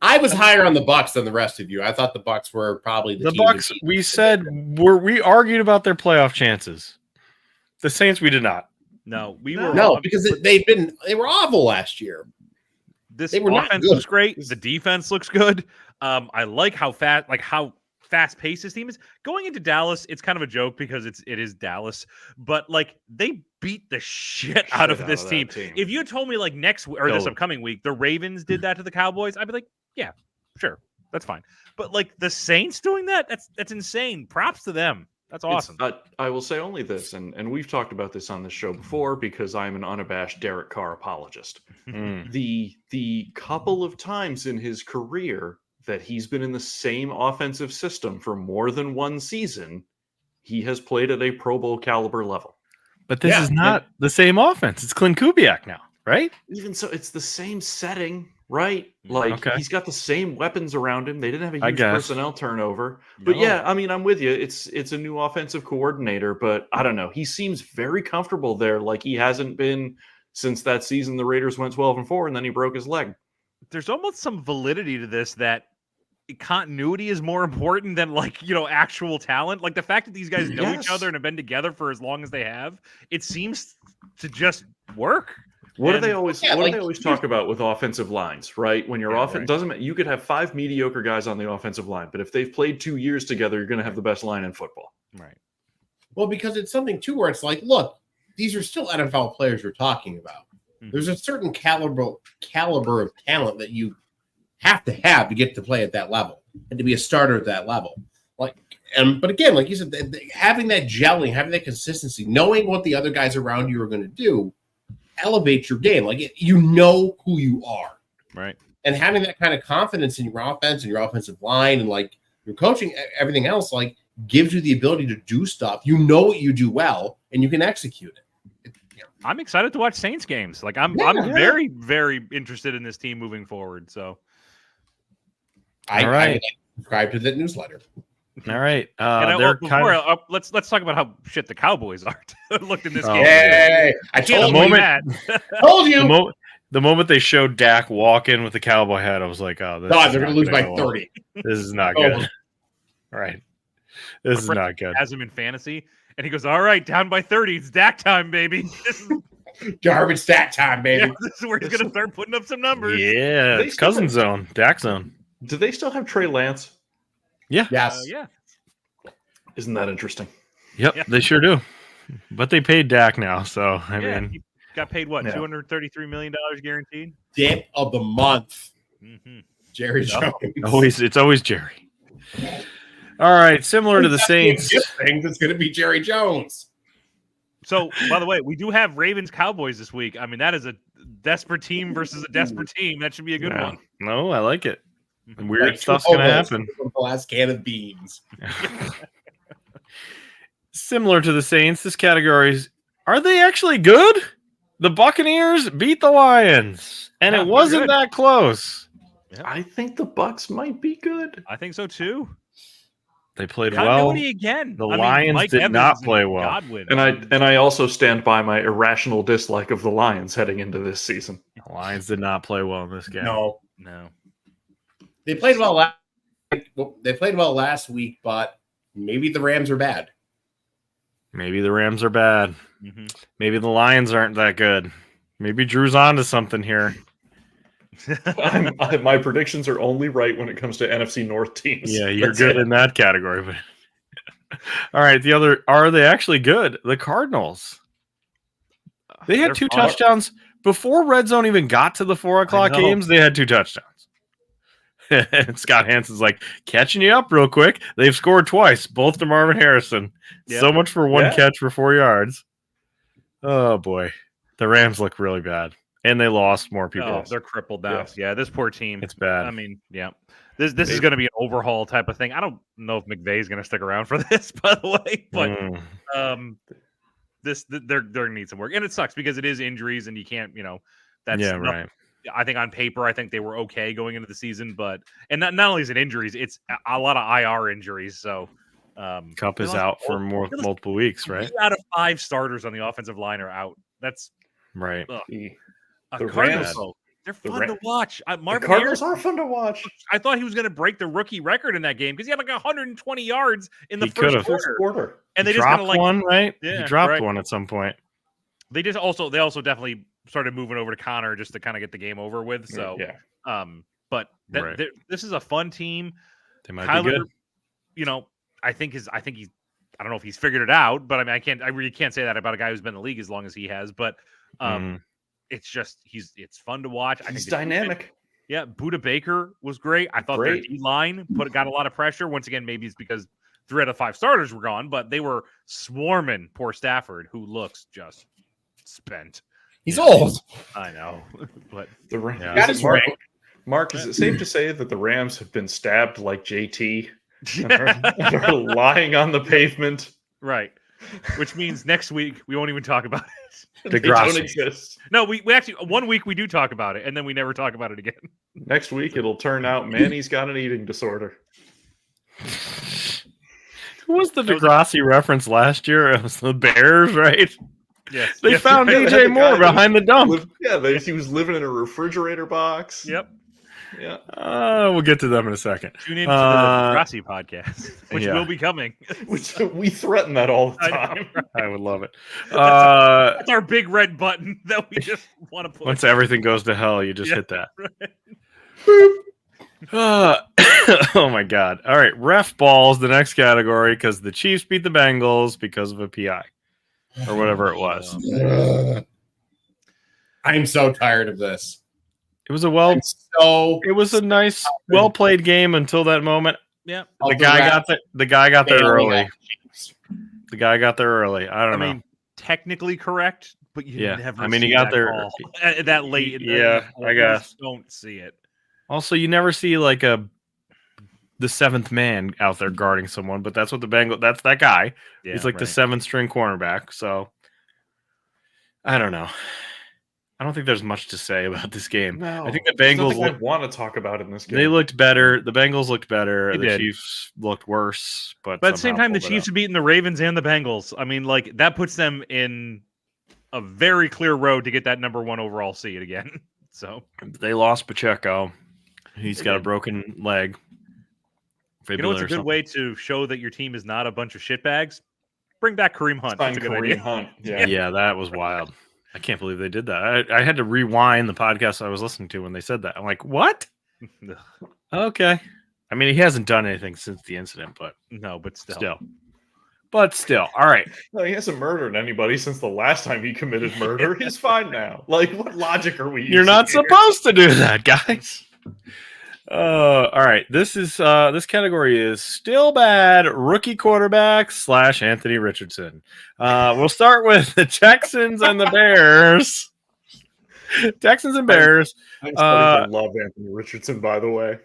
I was higher on the Bucks than the rest of you. I thought the Bucks were probably the The team to Bucks, beat. we said we argued about their playoff chances. The Saints, we did not. No, we were No, because they were awful last year. This they were not offense good. looks great. The defense looks good. I like how fast paced this team is. Going into Dallas, it's kind of a joke because it is Dallas, but like they beat the shit out of this team. If you had told me like this upcoming week the Ravens did that to the Cowboys, I'd be like, yeah, sure, that's fine. But like the Saints doing that's insane. Props to them. That's awesome. I will say only this, and we've talked about this on this show before because I'm an unabashed Derek Carr apologist. Mm. The couple of times in his career that he's been in the same offensive system for more than one season, he has played at a Pro Bowl caliber level. But this is not the same offense. It's Clint Kubiak now, right? Even so, it's the same setting, right? Like he's got the same weapons around him. They didn't have a huge personnel turnover. But yeah, I mean, I'm with you. It's a new offensive coordinator, but I don't know. He seems very comfortable there, like he hasn't been since that season the Raiders went 12-4 and then he broke his leg. There's almost some validity to this that continuity is more important than actual talent. Like the fact that these guys know each other and have been together for as long as they have, it seems to just work. What do they always talk about with offensive lines, right? When your offense doesn't matter, you could have 5 mediocre guys on the offensive line, but if they've played 2 years together, you're going to have the best line in football. Right. Well, because it's something too where it's like, look, these are still NFL players we're talking about. Mm-hmm. There's a certain caliber of talent that you have to get to play at that level and to be a starter at that level. But again, like you said, having that gelling, having that consistency, knowing what the other guys around you are going to do, elevate your game. Like you know who you are, right? And having that kind of confidence in your offense and your offensive line and like your coaching, everything else, like gives you the ability to do stuff. You know what you do well, and you can execute it. I'm excited to watch Saints games. Like I'm very, very interested in this team moving forward. So, I subscribe to that newsletter. All right. Let's talk about how shit the Cowboys are looked in this game. Hey, I told you. The moment they showed Dak walk in with the cowboy hat, I was like, "Oh, they're going to lose by 30. This is not good." All right, this is not good. Has him in fantasy, and he goes, "All right, down by 30. It's Dak time, baby. This is garbage stat time, baby. Yeah, this is where he's going to start putting up some numbers." Yeah, it's cousin zone, Dak zone. Do they still have Trey Lance? Yeah. Yes. Yeah. Isn't that interesting? Yep, they sure do. But they paid Dak now, so I mean, he got paid what? $233 million guaranteed. Dip of the month. Mm-hmm. Jerry Jones. It's always Jerry. All right, similar to the Saints. Things, it's going to be Jerry Jones. So, by the way, we do have Ravens Cowboys this week. I mean, that is a desperate team versus a desperate team. That should be a good Yeah. one. No, I like it. Mhm. Weird Like stuff's two going to ovals happen. from the last can of beans. Similar to the Saints, this category is, are they actually good? The Buccaneers beat the Lions, and Yeah, it they're wasn't good. that close. I think the Bucks might be good. I think so too. They played well. Continuity again. the I mean, Lions Mike did Evans not and play well. Godwin. And I also stand by my irrational dislike of the Lions heading into this season. The Lions did not play well in this game. No, No. they played well. They played well last week, but maybe the Rams are bad. Maybe the Rams are bad. Mhm. Maybe the Lions aren't that good. Maybe Drew's on to something here. My predictions are only right when it comes to NFC North teams. Yeah, you're That's good it. in that category. But all right, the other, are they actually good? The Cardinals. They had They're 2 fun. touchdowns before Red Zone even got to the 4:00 know. games. They had 2 touchdowns. And Scott Hansen's like, catching you up real quick. They've scored twice, both to Marvin Harrison. Yep. So much for one Yeah. catch for 4 yards. Oh boy, the Rams look really bad, and they lost more people. Oh, they're crippled now. Yes. Yeah, this poor team. It's bad. I mean, yeah. This is going to be an overhaul type of thing. I don't know if McVay's going to stick around for this, by the way, but they're going to need some work, and it sucks because it is injuries, and you can't, that's yeah, nothing- right. I think on paper, I think they were okay going into the season, but not only is it injuries, it's a lot of IR injuries. So Cup they is lost out for all- they lost multiple weeks, right? 3 out of 5 starters on the offensive line are out. That's Right. The Cardinals. Rams- Though, they're the fun Ra- to watch. The Marvin Cardinals Harrison, are fun to watch. I thought he was going to break the rookie record in that game because he had like 120 yards in the He first could've. First quarter, quarter. and He they just kind dropped of like one, right? Yeah, he dropped right. one at some point. they also definitely started moving over to Connor just to kind of get the game over with. So, yeah. but Right. this is a fun team. They might Kyler, be good. I think he's. I don't know if he's figured it out, but I mean, I really can't say that about a guy who's been in the league as long as he has. But Mhm. it's just it's fun to watch. I He's think the defense- dynamic. Yeah, Buda Baker was great. I thought Great. their D line got a lot of pressure. Once again, maybe it's because 3 out of 5 starters were gone, but they were swarming poor Stafford, who looks just spent. He's old. I know, but The Rams. Yeah. Got his Mark, ring. Mark, is it safe to say that the Rams have been stabbed like JT and are, yeah, and are lying on the pavement? right. Which means next week we won't even talk about it. They Degrassi. don't exist. No, we actually 1 week we do talk about it, and then we never talk about it again. Next week it'll turn out Manny's got an eating disorder. Who was the That was a- Degrassi reference last year? It was the Bears, right? Yes, They yes, found right. Yeah, DJ the Moore guy behind the dump. He was living in a refrigerator box. Yep. Yeah. We'll get to them in a second. Tune in to Uh, the Degrassi podcast, which yeah. will be coming. Which we threaten that all the I know, time. right? I would love it. That's our big red button that we just want to push. Once everything goes to hell, you just Yeah. hit that. Oh my god. All right, ref balls, the next category, because the Chiefs beat the Bengals because of a PI or whatever it was. I'm so tired of this. It was a It it was a nice, well played game until that moment. Yeah, The guy got there early. The guy got there early. I I don't know. mean, technically correct, but you Yeah, never. I mean, he see got that there- call that late. in the- Yeah, I you guess. just don't see it. Also, you never see like the 7th man out there guarding someone, but that's what the Bengals. That's that guy. Yeah, He's like the right. 7th string cornerback. So I don't know. I don't think there's much to say about this game. No, I think the there's Bengals nothing I look, want to talk about in this game. they looked better. The Bengals looked better. They The did. Chiefs looked worse. But But at the same somehow time, the pulled it Chiefs out. are beating the Ravens and the Bengals. I mean, like that puts them in a very clear road to get that number 1 overall seed again. So They lost Pacheco. He's They got a did. broken leg. you know what's a Fibula or good something. way to show that your team is not a bunch of shitbags? Bring back Kareem Hunt. Sign That's a good Kareem idea. Hunt. Yeah. Yeah, that was wild. I can't believe they did that. I had to rewind the podcast I was listening to when they said that. I'm like, what? Okay. I mean, he hasn't done anything since the incident, but No, but still. still. All right. No, he hasn't murdered anybody since the last time he committed murder. He's fine now. Like, what logic are we using? You're not here? supposed to do that, guys. All right. This category is still bad. Rookie quarterback / Anthony Richardson. We'll start with the Texans and the Bears. Texans and Bears. I'm starting to love Anthony Richardson, by the way.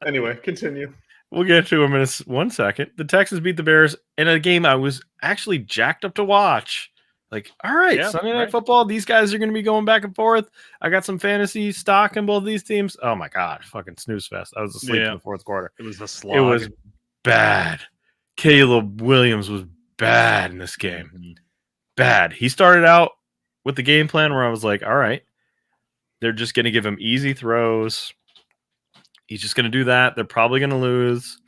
Anyway, continue. We'll get to him in 1 second. The Texans beat the Bears in a game I was actually jacked up to watch. Like, all right, Yeah, Sunday Night right. Football. These guys are going to be going back and forth. I got some fantasy stock in both these teams. Oh my god, fucking snooze fest! I was asleep in the fourth quarter. It was a slog. It was bad. Caleb Williams was bad in this game. Bad. He started out with the game plan where I was like, all right, they're just going to give him easy throws. He's just going to do that. They're probably going to lose,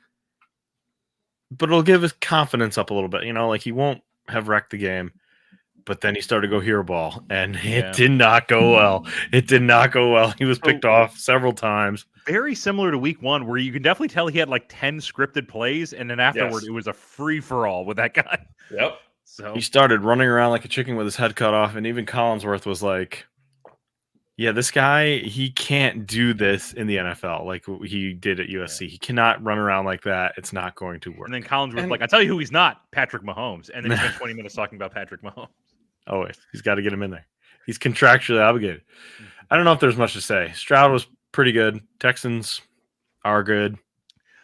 but it'll give his confidence up a little bit. You know, like he won't have wrecked the game. But then he started to go hero ball, and it did not go well. It did not go well. He was picked off several times. Very similar to week 1, where you can definitely tell he had like 10 scripted plays, and then afterward it was a free-for-all with that guy. Yep. So He started running around like a chicken with his head cut off, and even Collinsworth was like, yeah, this guy, he can't do this in the NFL like he did at USC. He cannot run around like that. It's not going to work. and then Collins was like, I tell you who he's not, Patrick Mahomes. And then he spent 20 minutes talking about Patrick Mahomes. Always. He's got to get him in there. He's contractually obligated. I don't know if there's much to say. Stroud was pretty good. Texans are good.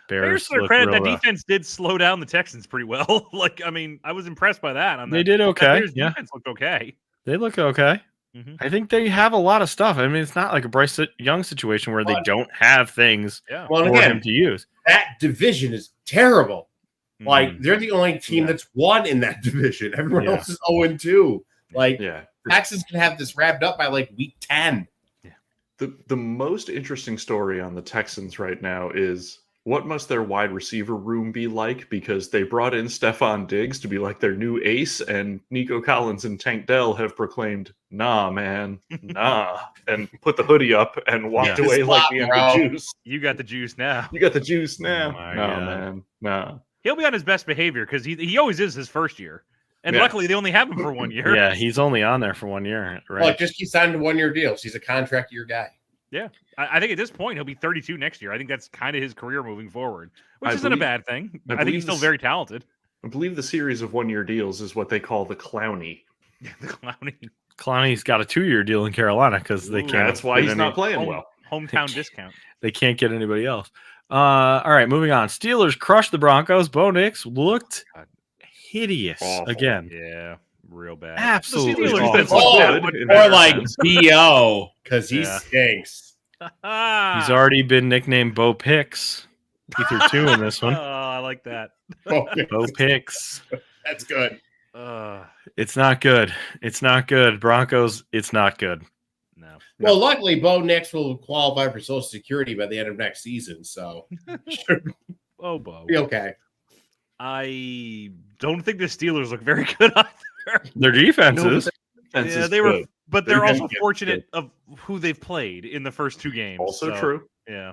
Bears, to their look credit, real that rough. defense did slow down the Texans pretty well. Like, I mean, I was impressed by that. They did okay. Bears Yeah, defense looked okay. they look okay. Mhm. I think they have a lot of stuff. I mean, it's not like a Bryce Young situation where they don't have things Yeah. Well, and for him again, to use. that division is terrible. Like Mhm. they're the only team that's won in that division. Everyone Yeah. else is 0-2. Like Yeah. Texans can have this wrapped up by like week 10. The most interesting story on the Texans right now is what must their wide receiver room be like? Because they brought in Stephon Diggs to be like their new ace, and Nico Collins and Tank Dell have proclaimed, nah, man, nah, and put the hoodie up and walked Yeah. away like the end of Bro. juice. You got the juice now. You got the juice now. Oh my no, God. man. Nah. He'll be on his best behavior because he always is his first year. And Yeah. luckily, they only have him for 1 year. Yeah, he's only on there for 1 year, right? Like just keep signing 1-year deals. He's a contract year guy. I think at this point, he'll be 32 next year. I think that's kind of his career moving forward, which I isn't a believe- bad thing. I I think believe he's still this- very talented. I believe the series of 1 year deals is what they call the Clowny. The Clowney. Clowney's got a 2-year deal in Carolina because they Ooh, can't. That's why get he's not any- playing well. Hometown discount. They can't get anybody else. All right, moving on. Steelers crushed the Broncos. Bo Nix looked God. hideous Awful. again. Yeah, real bad. Absolutely Steelers awful. defense Oh, good in or that like sense. BO because he Yeah. stinks. He's already been nicknamed Bo Picks. He threw 2 in this Oh, one. I like that. Bo Picks. That's good. It's not good. It's not good. Broncos, it's not good. No. Well, luckily, Bo Nix will qualify for Social Security by the end of next season, so should Oh, Bo. be okay. I don't think the Steelers look very good either. Their defenses. Defense Yeah, is they were, good. but Their they're also defense is fortunate of who they've played in the first 2 games. Also so, true. Yeah.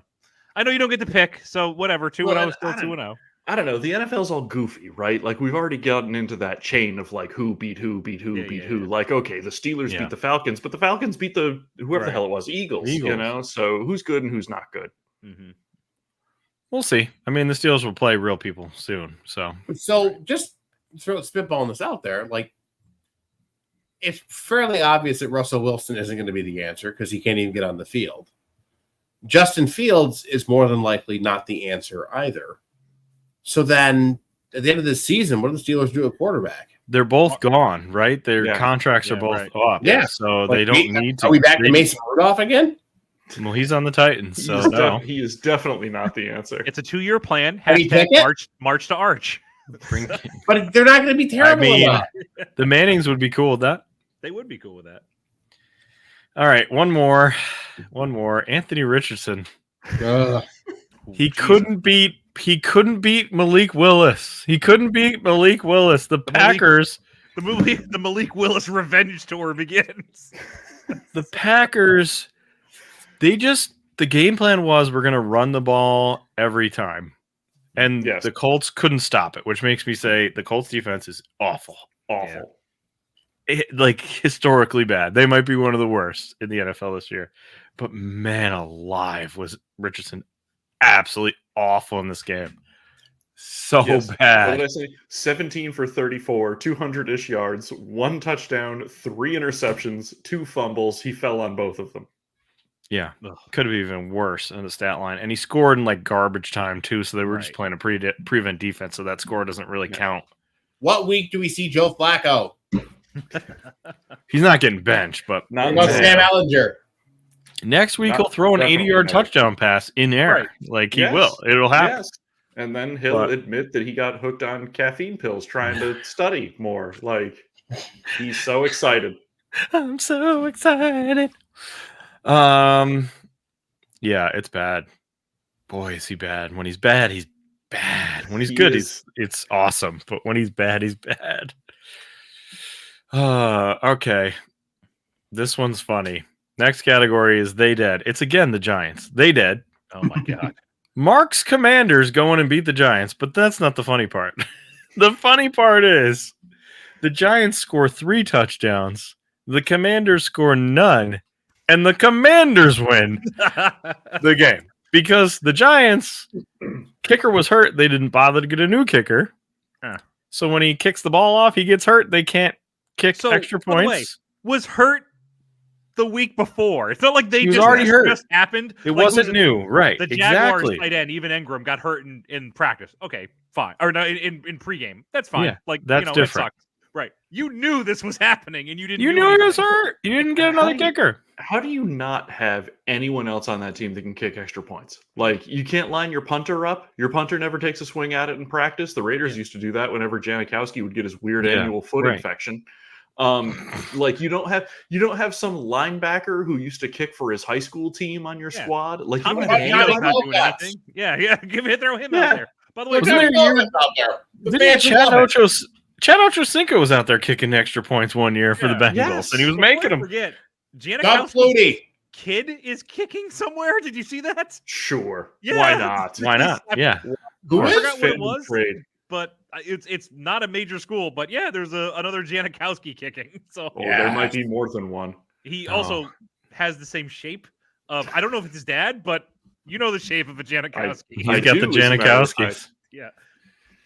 I know you don't get to pick, so whatever. 2-0 Well, is still I don't- 2-0. I don't know. The NFL's all goofy, right? Like we've already gotten into that chain of like who beat who, beat who, Yeah, beat yeah, who. yeah. Like, okay, the Steelers Yeah. beat the Falcons, but the Falcons beat the whoever the Right. hell it was, Eagles. You Eagles. know, so who's good and who's not good? Mm-hmm. We'll see. I mean, the Steelers will play real people soon. So So just spitballing this out there, like it's fairly obvious that Russell Wilson isn't going to be the answer because he can't even get on the field. Justin Fields is more than likely not the answer either. So then at the end of the season, what do the Steelers do at quarterback? they're both gone, right? Their Yeah. contracts are Yeah, both right. up. Yeah. So Like, they don't need to. Are we back to they- Mason Rudolph again? Well, he's on the Titans, so He's no. he is definitely not the answer. It's a 2-year plan. Have you Hashtag picked it? March to Arch. Bring- But they're not going to be terrible. I mean, enough. the Mannings would be cool with that. They would be cool with that. All right, one more. Anthony Richardson. Ugh. He couldn't beat Malik Willis. The Packers, The Malik Willis revenge tour begins. the Packers, the game plan was we're going to run the ball every time. And Yes. the Colts couldn't stop it, which makes me say the Colts defense is awful. Awful. like historically bad. They might be one of the worst in the NFL this year. But man alive, was Richardson absolutely awful in this game. So Yes. What bad. did I say? 17 for 34, 200-ish yards, 1 touchdown, 3 interceptions, 2 fumbles. He fell on both of them. Yeah, Ugh. could have even worse in the stat line. And he scored in like garbage time too, so they were just Right. playing a prevent defense, so that score doesn't really count. What week do we see Joe Flacco? He's not getting benched, but Not What about bad. Sam Ellinger? next week Not- he'll throw an definitely 80-yard not. touchdown pass in air. Right. Like he Yes. will. It'll happen. Yes. And then he'll But- admit that he got hooked on caffeine pills trying to study more. Like, he's so excited. I'm so excited. Yeah, it's bad. Boy, is he bad. When he's bad, he's bad. When he's He good, is. it's awesome. But when he's bad, he's bad. Okay. This one's funny. Next category is they dead. It's again the Giants. They dead. Oh my god. Mark's Commanders go in and beat the Giants, but that's not the funny part. The funny part is the Giants score 3 touchdowns, the Commanders score none, and the Commanders win the game because the Giants kicker was hurt. They didn't bother to get a new kicker. Huh. So when he kicks the ball off, he gets hurt. They can't kick So, extra by the way, points. Was hurt the week before. It's not like they He was just already hurt. just happened. It Like, wasn't was new, right? The Jaguars Exactly. tight end, even Ingram, got hurt in practice. Okay, fine. Or no, in pregame. That's fine. Yeah, like that's you know, different. It sucks. Right. You knew this was happening, and you didn't. You do knew he was anything. hurt. You didn't get another How do you- kicker. How do you not have anyone else on that team that can kick extra points? Like, you can't line your punter up. Your punter never takes a swing at it in practice. The Raiders used to do that whenever Janikowski would get his weird Yeah, annual foot right. infection. Like, you don't have some linebacker who used to kick for his high school team on your Yeah. squad. Like, you Tommy don't have DeVito's any- DeVito's not doing Bobcats. anything. Yeah. Throw him Yeah. out there. By the way, Wasn't Johnny there a year- Wilkins out there. The Didn't fans Chad love it. Chad Ochocinco was out there kicking extra points one year for the Yeah. Bengals, Yes. and he was before I making them. Forget, Doug Janikowski's Flutie. kid is kicking somewhere. Did you see that? Sure. Yeah. Why not? Why not? Yeah, Who I is? forgot what Fit it and was. trade. But it's not a major school. But yeah, there's another Janikowski kicking. So Oh, Yeah. there might be more than one. he Oh. also has the same shape of, I don't know if it's his dad, but you know the shape of a Janikowski. he's I got do, the as a matter of Janikowskis. Yeah.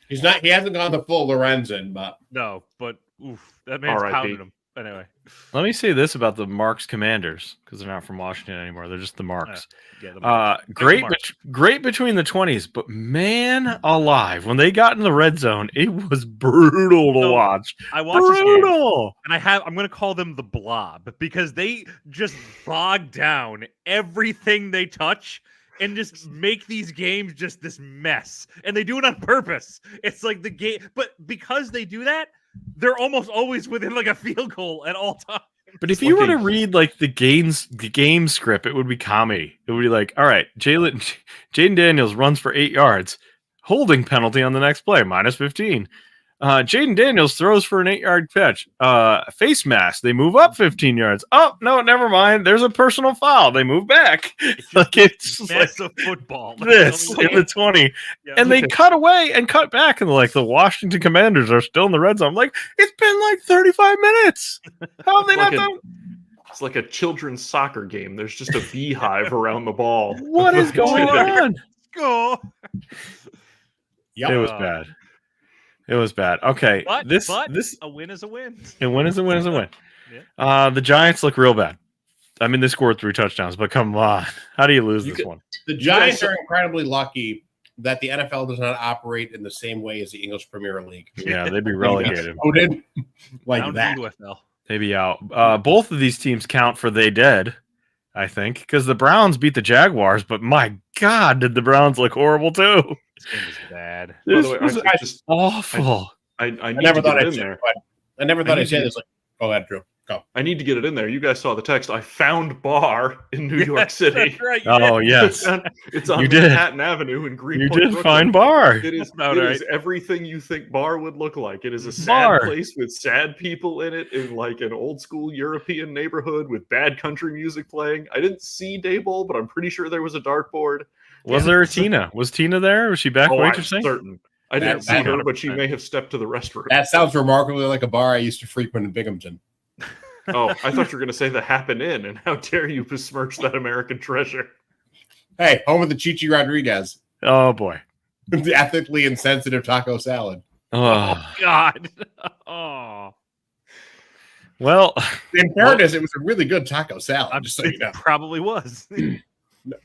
He's not. He hasn't gone the full Lorenzen, but No, but oof, that man's R.I.P. pounding him. Anyway, Let me say this about the Marks Commanders because they're not from Washington anymore. They're just the Marks. yeah, the Great, Marks. great between the 20s, but man alive, when they got in the red zone, it was brutal to So, watch. I watched this game, Brutal. and I'm going to call them the Blob because they just bog down everything they touch and just make these games just this mess. And they do it on purpose. It's like the game, but because they do that, they're almost always within like a field goal at all times. But if you were to looking- read like the game script, it would be comedy. It would be like, all right, Jaden Daniels runs for 8 yards, holding penalty on the next play, minus 15. Jaden Daniels throws for an 8-yard catch. Face mask, they move up 15 yards. Oh no, never mind. There's a personal foul. They move back. Like it's just like Mess of football. this in the 20. Yeah. And they cut away and cut back, and like the Washington Commanders are still in the red zone. I'm like, it's been like 35 minutes. How have they not Like done? It's like a children's soccer game. There's just a beehive around the ball. What is going on? Go. yep. It was bad. It was bad. Okay, But this a win is a win. a win is a win is a win. Yeah. The Giants look real bad. I mean, they scored 3 touchdowns, but come on, how do you lose You this could- one? The Giants are incredibly lucky that the NFL does not operate in the same way as the English Premier League. Yeah, they'd be relegated. Oh, did like Down to that. UFL. They'd be out. Both of these teams count for they dead, I think, because the Browns beat the Jaguars. But my God, did the Browns look horrible too? This game is bad. By This the way, was I just awful. I I need never to thought get I'd it in say there. it, but I never thought I I'd say need this. Like, go ahead, Drew. Go. I need to get it in there. You guys saw the text. I found bar in New York City. That's right. Oh It's yes, on, it's on You did. Manhattan Avenue in Greenport. you did Brooklyn. find bar. It is, About it right. is everything you think bar would look like. It is a sad Bar. place with sad people in it, in like an old school European neighborhood with bad country music playing. I didn't see Dayball, but I'm pretty sure there was a dartboard. Was there a Tina? Was Tina there? Was she back Oh, I'm waitressing? certain. I didn't That- see that her, but she 100%. may have stepped to the restroom. That sounds remarkably like a bar I used to frequent in Binghamton. Oh, I thought you were going to say the Happen Inn, and how dare you besmirch that American treasure? Hey, home of the Chichi Rodriguez, Oh boy. the ethically insensitive taco salad. Oh. God. Oh, Well, In fairness, it was a really good taco salad. Just so you know. it probably was.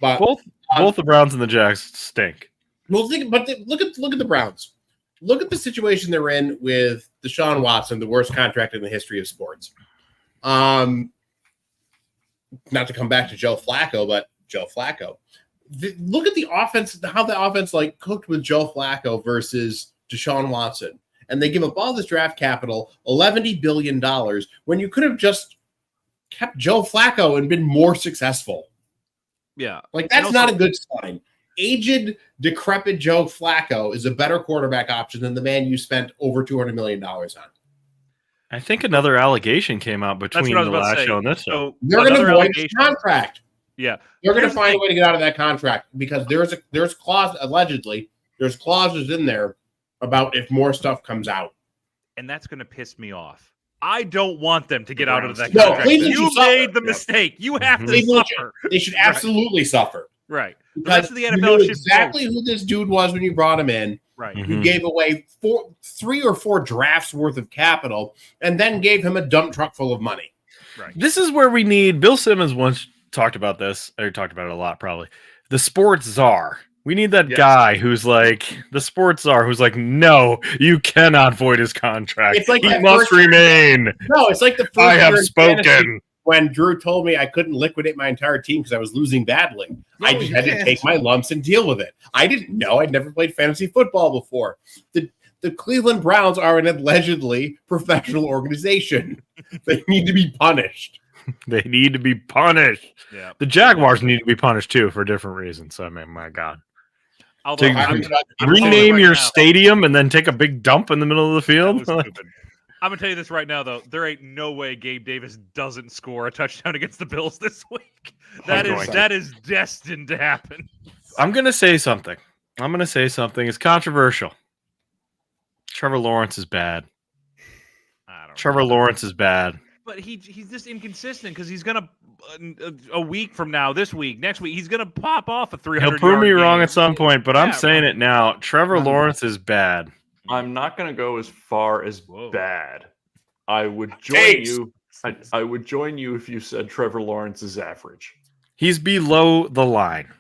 But both the Browns and the Jacks stink. look at the Browns. Look at the situation they're in with Deshaun Watson, the worst contract in the history of sports. Not to come back to Joe Flacco, but Joe Flacco. Look at the offense, how the offense like cooked with Joe Flacco versus Deshaun Watson. And they give up all this draft capital, $11 billion, when you could have just kept Joe Flacco and been more successful. Yeah. Like, that's not a good sign. Aged, decrepit Joe Flacco is a better quarterback option than the man you spent over $200 million on. I think another allegation came out That's between what I was the about to last say. show and this show. So They're going to another void his allegation. contract. Yeah. They're going to Here's the find a thing. way to get out of that contract because there's clause allegedly there's clauses in there about if more stuff comes out. And that's going to piss me off. I don't want them to get out of that No, contract. Cleveland You should made suffer. the mistake. You have to Cleveland suffer. They should absolutely suffer. Right. The Because rest of the you NFL knew should exactly vote. who this dude was when you brought him in. Right. Mhm. You gave away 3 or 4 drafts worth of capital and then gave him a dump truck full of money. Right. This is where we need. Bill Simmons once talked about this, or talked about it a lot, probably. The sports czar. We need that Yes. guy who's like the sports czar, who's like, no, you cannot void his contract. It's like he that must first- remain. No, it's like the first I year have in fantasy spoken. when Drew told me I couldn't liquidate my entire team because I was losing badly. I No, just you had to can't. take my lumps and deal with it. I didn't know. I'd never played fantasy football before. The Cleveland Browns are an allegedly professional organization. They need to be punished. They need to be punished. Yeah. The Jaguars need to be punished too for different reasons. I mean, my God. Although Take- I'm I- I'm telling you Rename right your now- stadium and then take a big dump in the middle of the That field. was stupid. I'm gonna tell you this right now, though. There ain't no way Gabe Davis doesn't score a touchdown against the Bills this week. That is 100%. that is destined to happen. I'm going to say something. It's controversial. Trevor Lawrence is bad. I don't Trevor know. Lawrence is bad. But he's just inconsistent because he's gonna a week from now, this week, next week, he's gonna pop off a 300. He'll prove me yard wrong game. at some point, but I'm Yeah, saying it now. Trevor Lawrence is bad. I'm not going to go as far as Whoa. bad. I would join Takes. you. I would join you if you said Trevor Lawrence is average. He's below the line.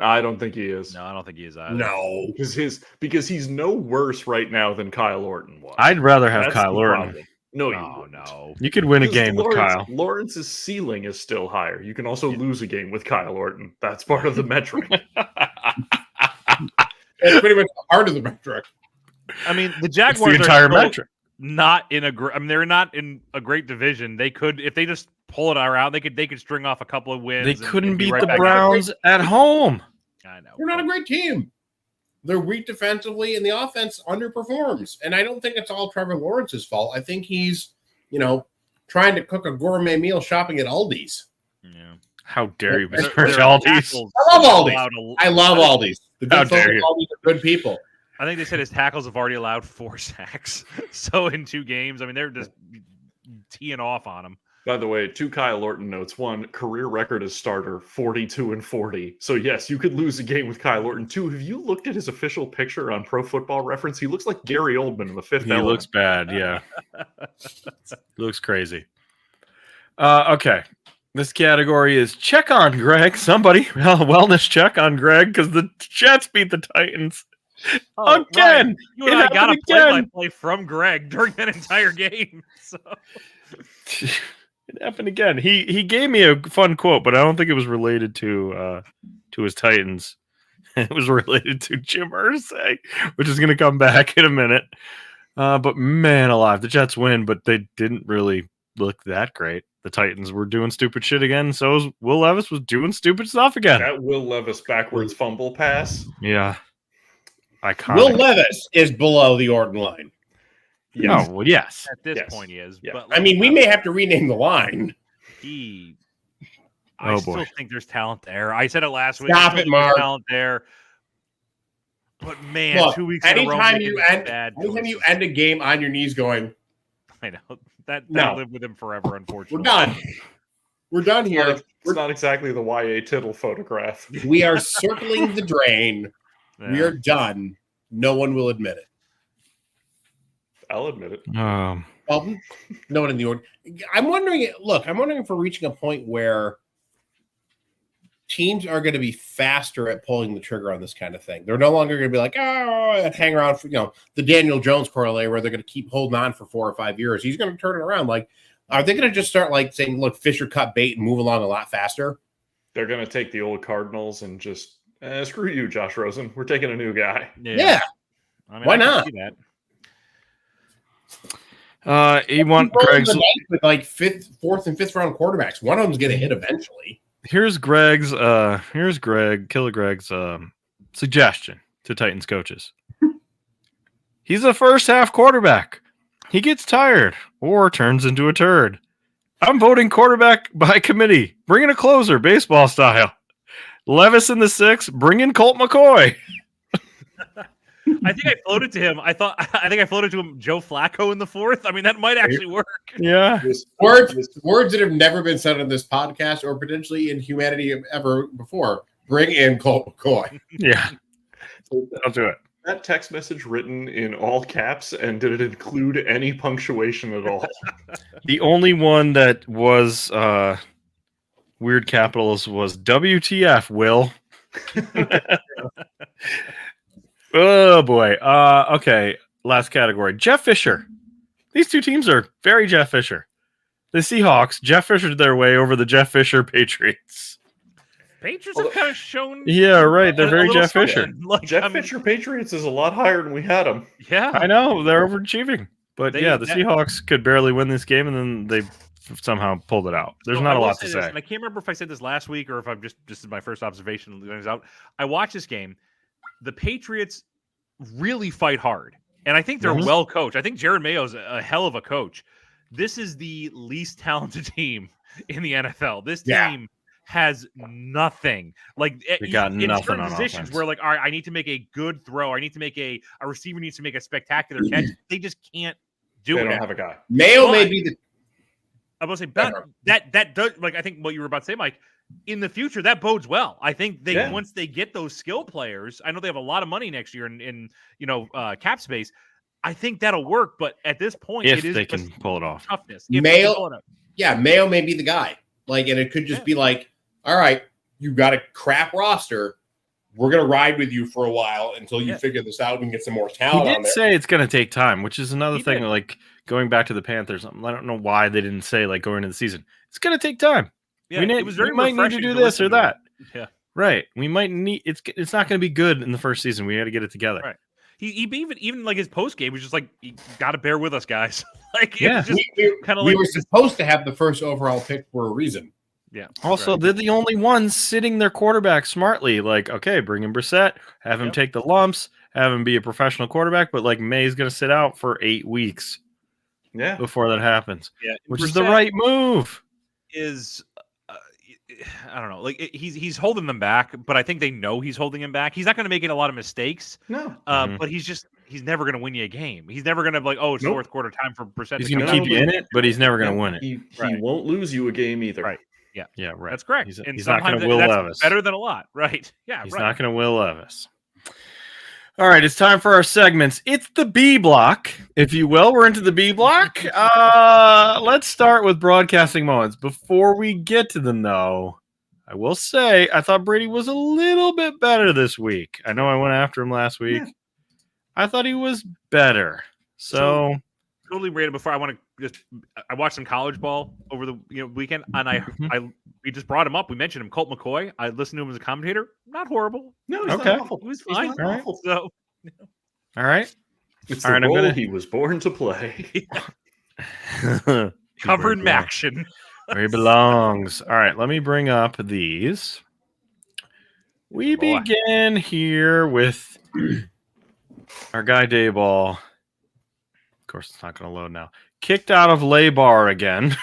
I don't think he is. No, I don't think he is either. No. Because he's no worse right now than Kyle Orton was. I'd rather have That's Kyle the Orton. problem. No, you Oh wouldn't. no. You could win a Because game with Kyle. Lawrence's ceiling is still higher. You can also lose a game with Kyle Orton. That's part of the metric. That's pretty much the heart of the metric. I mean, the It's Jaguars the entire are still metric. not in a great. I mean, they're not in a great division. They could, if they just pull it around, they could string off a couple of wins. They and couldn't be beat right the back in Browns at home. I know. They're not a great team. They're weak defensively, and the offense underperforms. And I don't think it's all Trevor Lawrence's fault. I think he's, trying to cook a gourmet meal shopping at Aldi's. Yeah. How dare you Their- besmirch Their Aldi's? tackles I love Aldi's. allowed a- I love Aldi's. The How good folks dare at you. Aldi's are good people. I think they said his tackles have already allowed 4 sacks. So in 2 games, I mean, they're just teeing off on him. By the way, 2 Kyle Orton notes. 1, career record as starter, 42-40. So yes, you could lose a game with Kyle Orton. 2, have you looked at his official picture on Pro Football Reference? He looks like Gary Oldman in The Fifth He Element. looks bad. Yeah. He looks crazy. Okay. This category is check on Greg. Somebody, wellness check on Greg because the Jets beat the Titans Oh, again. Ryan, you and It I got a happened again. play-by-play from Greg during that entire game. So It happened again. He gave me a fun quote, but I don't think it was related to his Titans. It was related to Jim Irsay, which is going to come back in a minute. But man alive, the Jets win, but they didn't really look that great. The Titans were doing stupid shit again. So was Will Levis was doing stupid stuff again. That Will Levis backwards fumble pass. Yeah. Iconic. Will Levis is below the Orton line. Yes. Oh, well, yes. at this Yes. point, he is. Yeah. But I mean, we may have to rename the line. I Oh, still boy. think there's talent there. I said it last week. Stop I still it, think there's Mark. Talent there. But man, Look, 2 weeks in a row, anytime making you these end, bad anytime you choices. end a game on your knees going, I know That No. lived with him forever, We're unfortunately. done. We're done It's here. not exactly the YA Tittle photograph. We are circling the drain. We Yeah. are done. No one will admit it. I'll admit it. Um, Well, no one in the order. I'm wondering if we're reaching a point where teams are going to be faster at pulling the trigger on this kind of thing. They're no longer going to be like, oh, and hang around for, the Daniel Jones corollary where they're going to keep holding on for 4 or 5 years. He's going to turn it around. Like, are they going to just start like saying, look, Fisher cut bait and move along a lot faster? They're going to take the old Cardinals and just screw you, Josh Rosen. We're taking a new guy. Yeah. I mean, Why I can not? see that. you want Rolling Greg's? the dice with like fourth and fifth round quarterbacks. One of them's going to hit eventually. Here's Greg's. Here's Killer Greg's suggestion to Titans coaches. He's a first half quarterback. He gets tired or turns into a turd. I'm voting quarterback by committee. Bring in a closer, baseball style. Levis in the 6. Bring in Colt McCoy. I think I floated to him. I think I floated to him Joe Flacco in the 4th. I mean, that might actually work. Yeah. Words that have never been said on this podcast or potentially in humanity ever before. Bring in Colt McCoy. Yeah. I'll do it. That text message written in all caps, and did it include any punctuation at all? The only one that was weird capitals was WTF, Will. Oh, boy. Okay, last category. Jeff Fisher. These two teams are very Jeff Fisher. The Seahawks, Jeff Fisher their way over the Jeff Fisher Patriots. Patriots have kind of shown. Yeah, right. They're a very little Jeff Fisher. something. Like, Jeff I mean, Fisher Patriots is a lot higher than we had him. Yeah. I know. They're overachieving. But They- yeah, the that- Seahawks could barely win this game, and then they somehow pulled it out. There's So not I a will lot to this, say. and I can't remember if I said this last week or if I'm just this is my first observation when it was out. I watched this game. The Patriots really fight hard, and I think they're Mhm. well coached. I think Jared Mayo's a hell of a coach. This is the least talented team in the NFL. This Yeah. team has nothing. Like They got in nothing certain on positions offense. where like, all right, I need to make a good throw. I need to make a receiver needs to make a spectacular catch. They just can't do They it. don't have a guy. Mayo may Why? be the I will say that does, like, I think what you were about to say, Mike. In the future, that bodes well. I think they once they get those skill players, I know they have a lot of money next year in cap space. I think that'll work, but at this point, If it is they just can pull it off. toughness. If they can pull it off. Mayo may be the guy. Like, and it could just be like, all right, you got a crap roster. We're gonna ride with you for a while until you figure this out and get some more He talent on did there. say it's going to take time, which is another He thing. did. Like going back to the Panthers, I don't know why they didn't say like going into the season. It's going to take time. Yeah, we was very might need to refreshing do this listen or to him. that. Yeah. Right. We might need. It's not going to be good in the first season. We got to get it together. Right. He even like his post game was just like, you got to bear with us, guys. Like, Yeah. it was just kind of We like were supposed to have the first overall pick for a reason. yeah. Also, right. they're the only ones sitting their quarterback smartly. Like, okay, bring in Brissett, have him Yep. take the lumps, have him be a professional quarterback. But like May's going to sit out for 8 weeks Yeah. before that happens, Yeah, which is the Brissett right move. is I don't know, like he's holding them back, but I think they know he's holding him back. He's not going to make a lot of mistakes, No. Mhm. but he's never going to win you a game. He's never going to be like, oh, it's Nope. fourth quarter time for Brissett. He's to going come to out. keep you in it, but he's never going to win it. He Right. won't lose you a game either. Right. Yeah, right. That's correct. He's, and he's not going sometimes to Will that's Levis. better than a lot, right? Yeah, He's right. not going to Will Levis. All right, it's time for our segments. It's the B block, if you will. We're into the B block. Let's start with broadcasting moments. Before we get to them, though, I will say I thought Brady was a little bit better this week. I know I went after him last week. Yeah. I thought he was better. So Totally rated before. I want to just. I watched some college ball over the weekend, and we just brought him up. We mentioned him, Colt McCoy. I listened to him as a commentator. Not horrible. No, he's Okay. not awful. He was He's fine. not All right. awful. So all right. It's All the right, I'm role gonna- he was born to play. covered Where Maction. he belongs. All right, let me bring up these. We Oh, boy. begin here with our guy Dayball. Of course, it's not going to load now. Kicked out of lay bar again.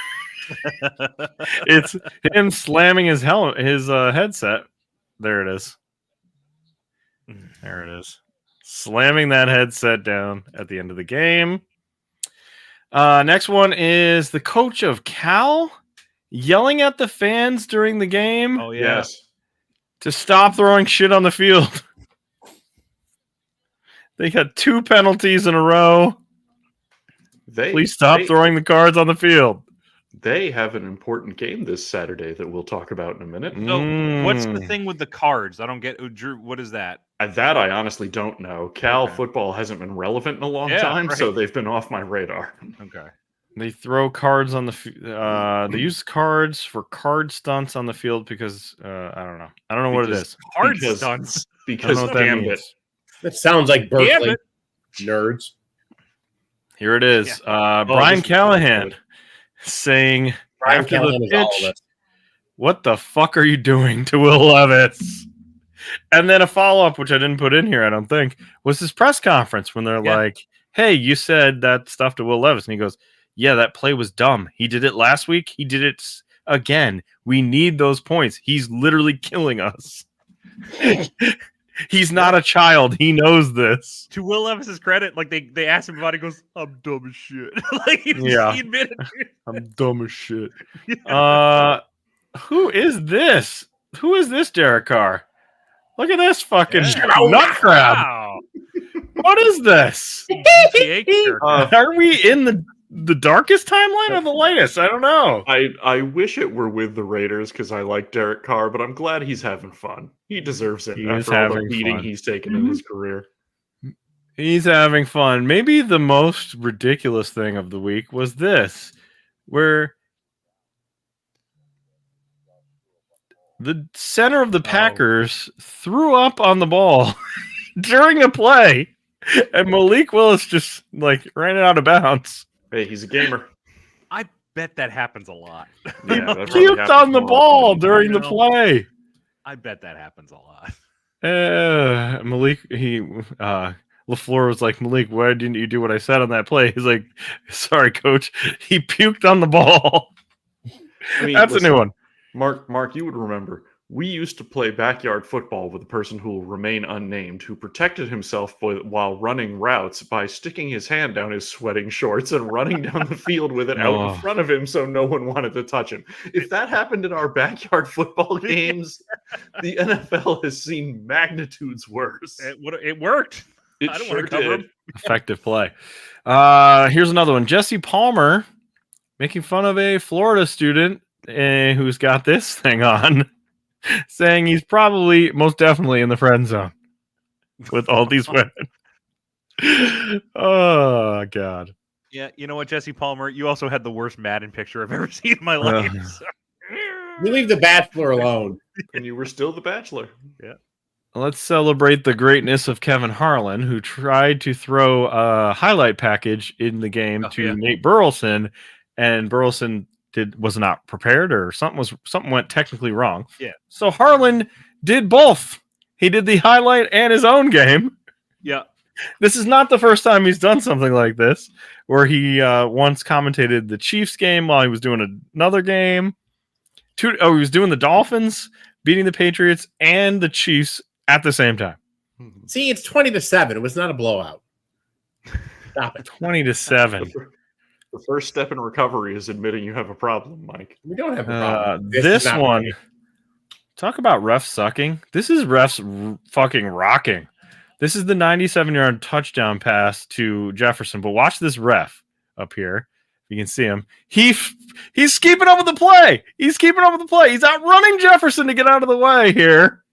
It's him slamming his headset. There it is. There it is. Slamming that headset down at the end of the game. Next one is the coach of Cal yelling at the fans during the game Oh yeah. Yes. to stop throwing shit on the field. They got 2 penalties in a row. Please stop throwing the cards on the field. They have an important game this Saturday that we'll talk about in a minute. So what's the thing with the cards? I don't get. Drew, what is that? That I honestly don't know. Cal Okay. football hasn't been relevant in a long Yeah, time, so right. they've been off my radar. Okay. They throw cards on the they use cards for card stunts on the field because I don't know. I don't know what it Because- is. Card Because- stunts. I don't Because know what that Gambit. means. That sounds like Damn Berkeley. it. Nerds. Here it is. Brian this is Callahan good. saying Brian after the Callahan is all of pitch, this. "What the fuck are you doing to Will Levis?" And then a follow-up, which I didn't put in here, I don't think, was his press conference when they're Yeah. like, "Hey, you said that stuff to Will Levis." And he goes, "Yeah, that play was dumb. He did it last week. He did it again. We need those points. He's literally killing us." He's not a child. He knows this. To Will Levis's credit, like they asked him about it, he goes, "I'm dumb as shit." Like he Yeah. admitted. I'm dumb as shit. Who is this? Who is this Derek Carr? Look at this fucking Yeah. nut crab. Wow. What is this? GTA character. Are we in the darkest timeline or the lightest? I don't know. I wish it were with the Raiders because I like Derek Carr, but I'm glad he's having fun. He deserves it He is after all the having beating fun. he's taken in his career. He's having fun. Maybe the most ridiculous thing of the week was this, where the center of the Packers threw up on the ball during a play, and Malik Willis just like ran it out of bounds. Hey, he's a gamer. I bet that happens a lot. Yeah, He that probably puked happens on the more ball often than during the know. play. I bet that happens a lot. Malik, LaFleur was like, "Malik, why didn't you do what I said on that play?" He's like, "Sorry, coach. He puked on the ball." I mean, That's a new one. Mark, you would remember. We used to play backyard football with a person who will remain unnamed, who protected himself while running routes by sticking his hand down his sweating shorts and running down the field with it out Oh. in front of him so no one wanted to touch him. If that happened in our backyard football games, the NFL has seen magnitudes worse. It worked. It I don't sure wanna cover did. him. Effective play. Here's another one. Jesse Palmer making fun of a Florida student who's got this thing on, saying he's probably most definitely in the friend zone with all these women. Oh God. Yeah, you know what, Jesse Palmer? You also had the worst Madden picture I've ever seen in my life. So- We leave the Bachelor alone. And you were still the Bachelor. Let's celebrate the greatness of Kevin Harlan, who tried to throw a highlight package in the game Oh, to yeah. Nate Burleson, and Burleson was not prepared, or something went technically wrong. Yeah. So Harlan did both. He did the highlight and his own game. Yeah. This is not the first time he's done something like this, where he once commentated the Chiefs game while he was doing another game. He was doing the Dolphins beating the Patriots and the Chiefs at the same time. See, it's 20-7. It was not a blowout. Stop it. 20-7. The first step in recovery is admitting you have a problem, Mike. We don't have a problem. is This not one, right. talk about refs sucking. This is refs fucking rocking. This is the 97-yard touchdown pass to Jefferson. But watch this ref up here. You can see him. He's keeping up with the play. He's keeping up with the play. He's outrunning Jefferson to get out of the way here.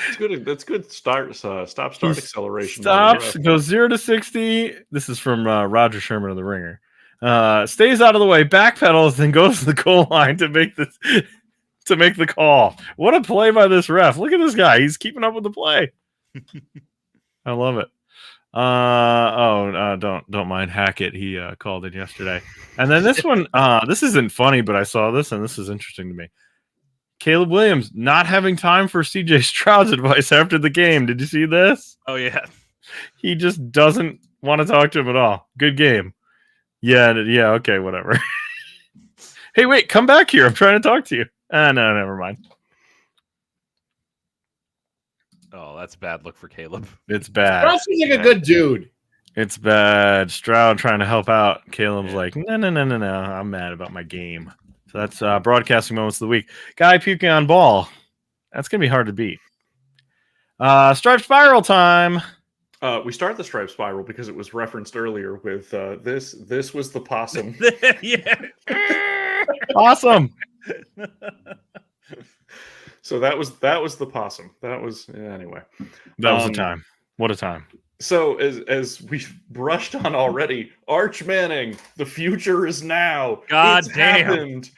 It's good. That's good. Stop. Start He acceleration. by the Stops, ref. goes 0 to 60. This is from Roger Sherman of the Ringer. Stays out of the way, backpedals, then goes to the goal line to make the call. What a play by this ref! Look at this guy; he's keeping up with the play. I love it. Don't mind Hackett. He called it yesterday, and then this one. This isn't funny, but I saw this, and this is interesting to me. Caleb Williams not having time for CJ Stroud's advice after the game. Did you see this? Oh yeah. He just doesn't want to talk to him at all. Good game. Yeah, okay, whatever. Hey, wait, come back here. I'm trying to talk to you. No, never mind. Oh, that's a bad look for Caleb. It's bad. Stroud seems like a good dude. It's bad. Stroud trying to help out. Caleb's Yeah. like, no. I'm mad about my game. So that's broadcasting moments of the week. Guy puking on ball. That's gonna be hard to beat. Stripe spiral time. We start the Stripe Spiral because it was referenced earlier with this. This was the possum. Yeah. Awesome. So that was the possum. That was anyway. That was a time. What a time. So as we've brushed on already, Arch Manning, the future is now. God It's damn. happened.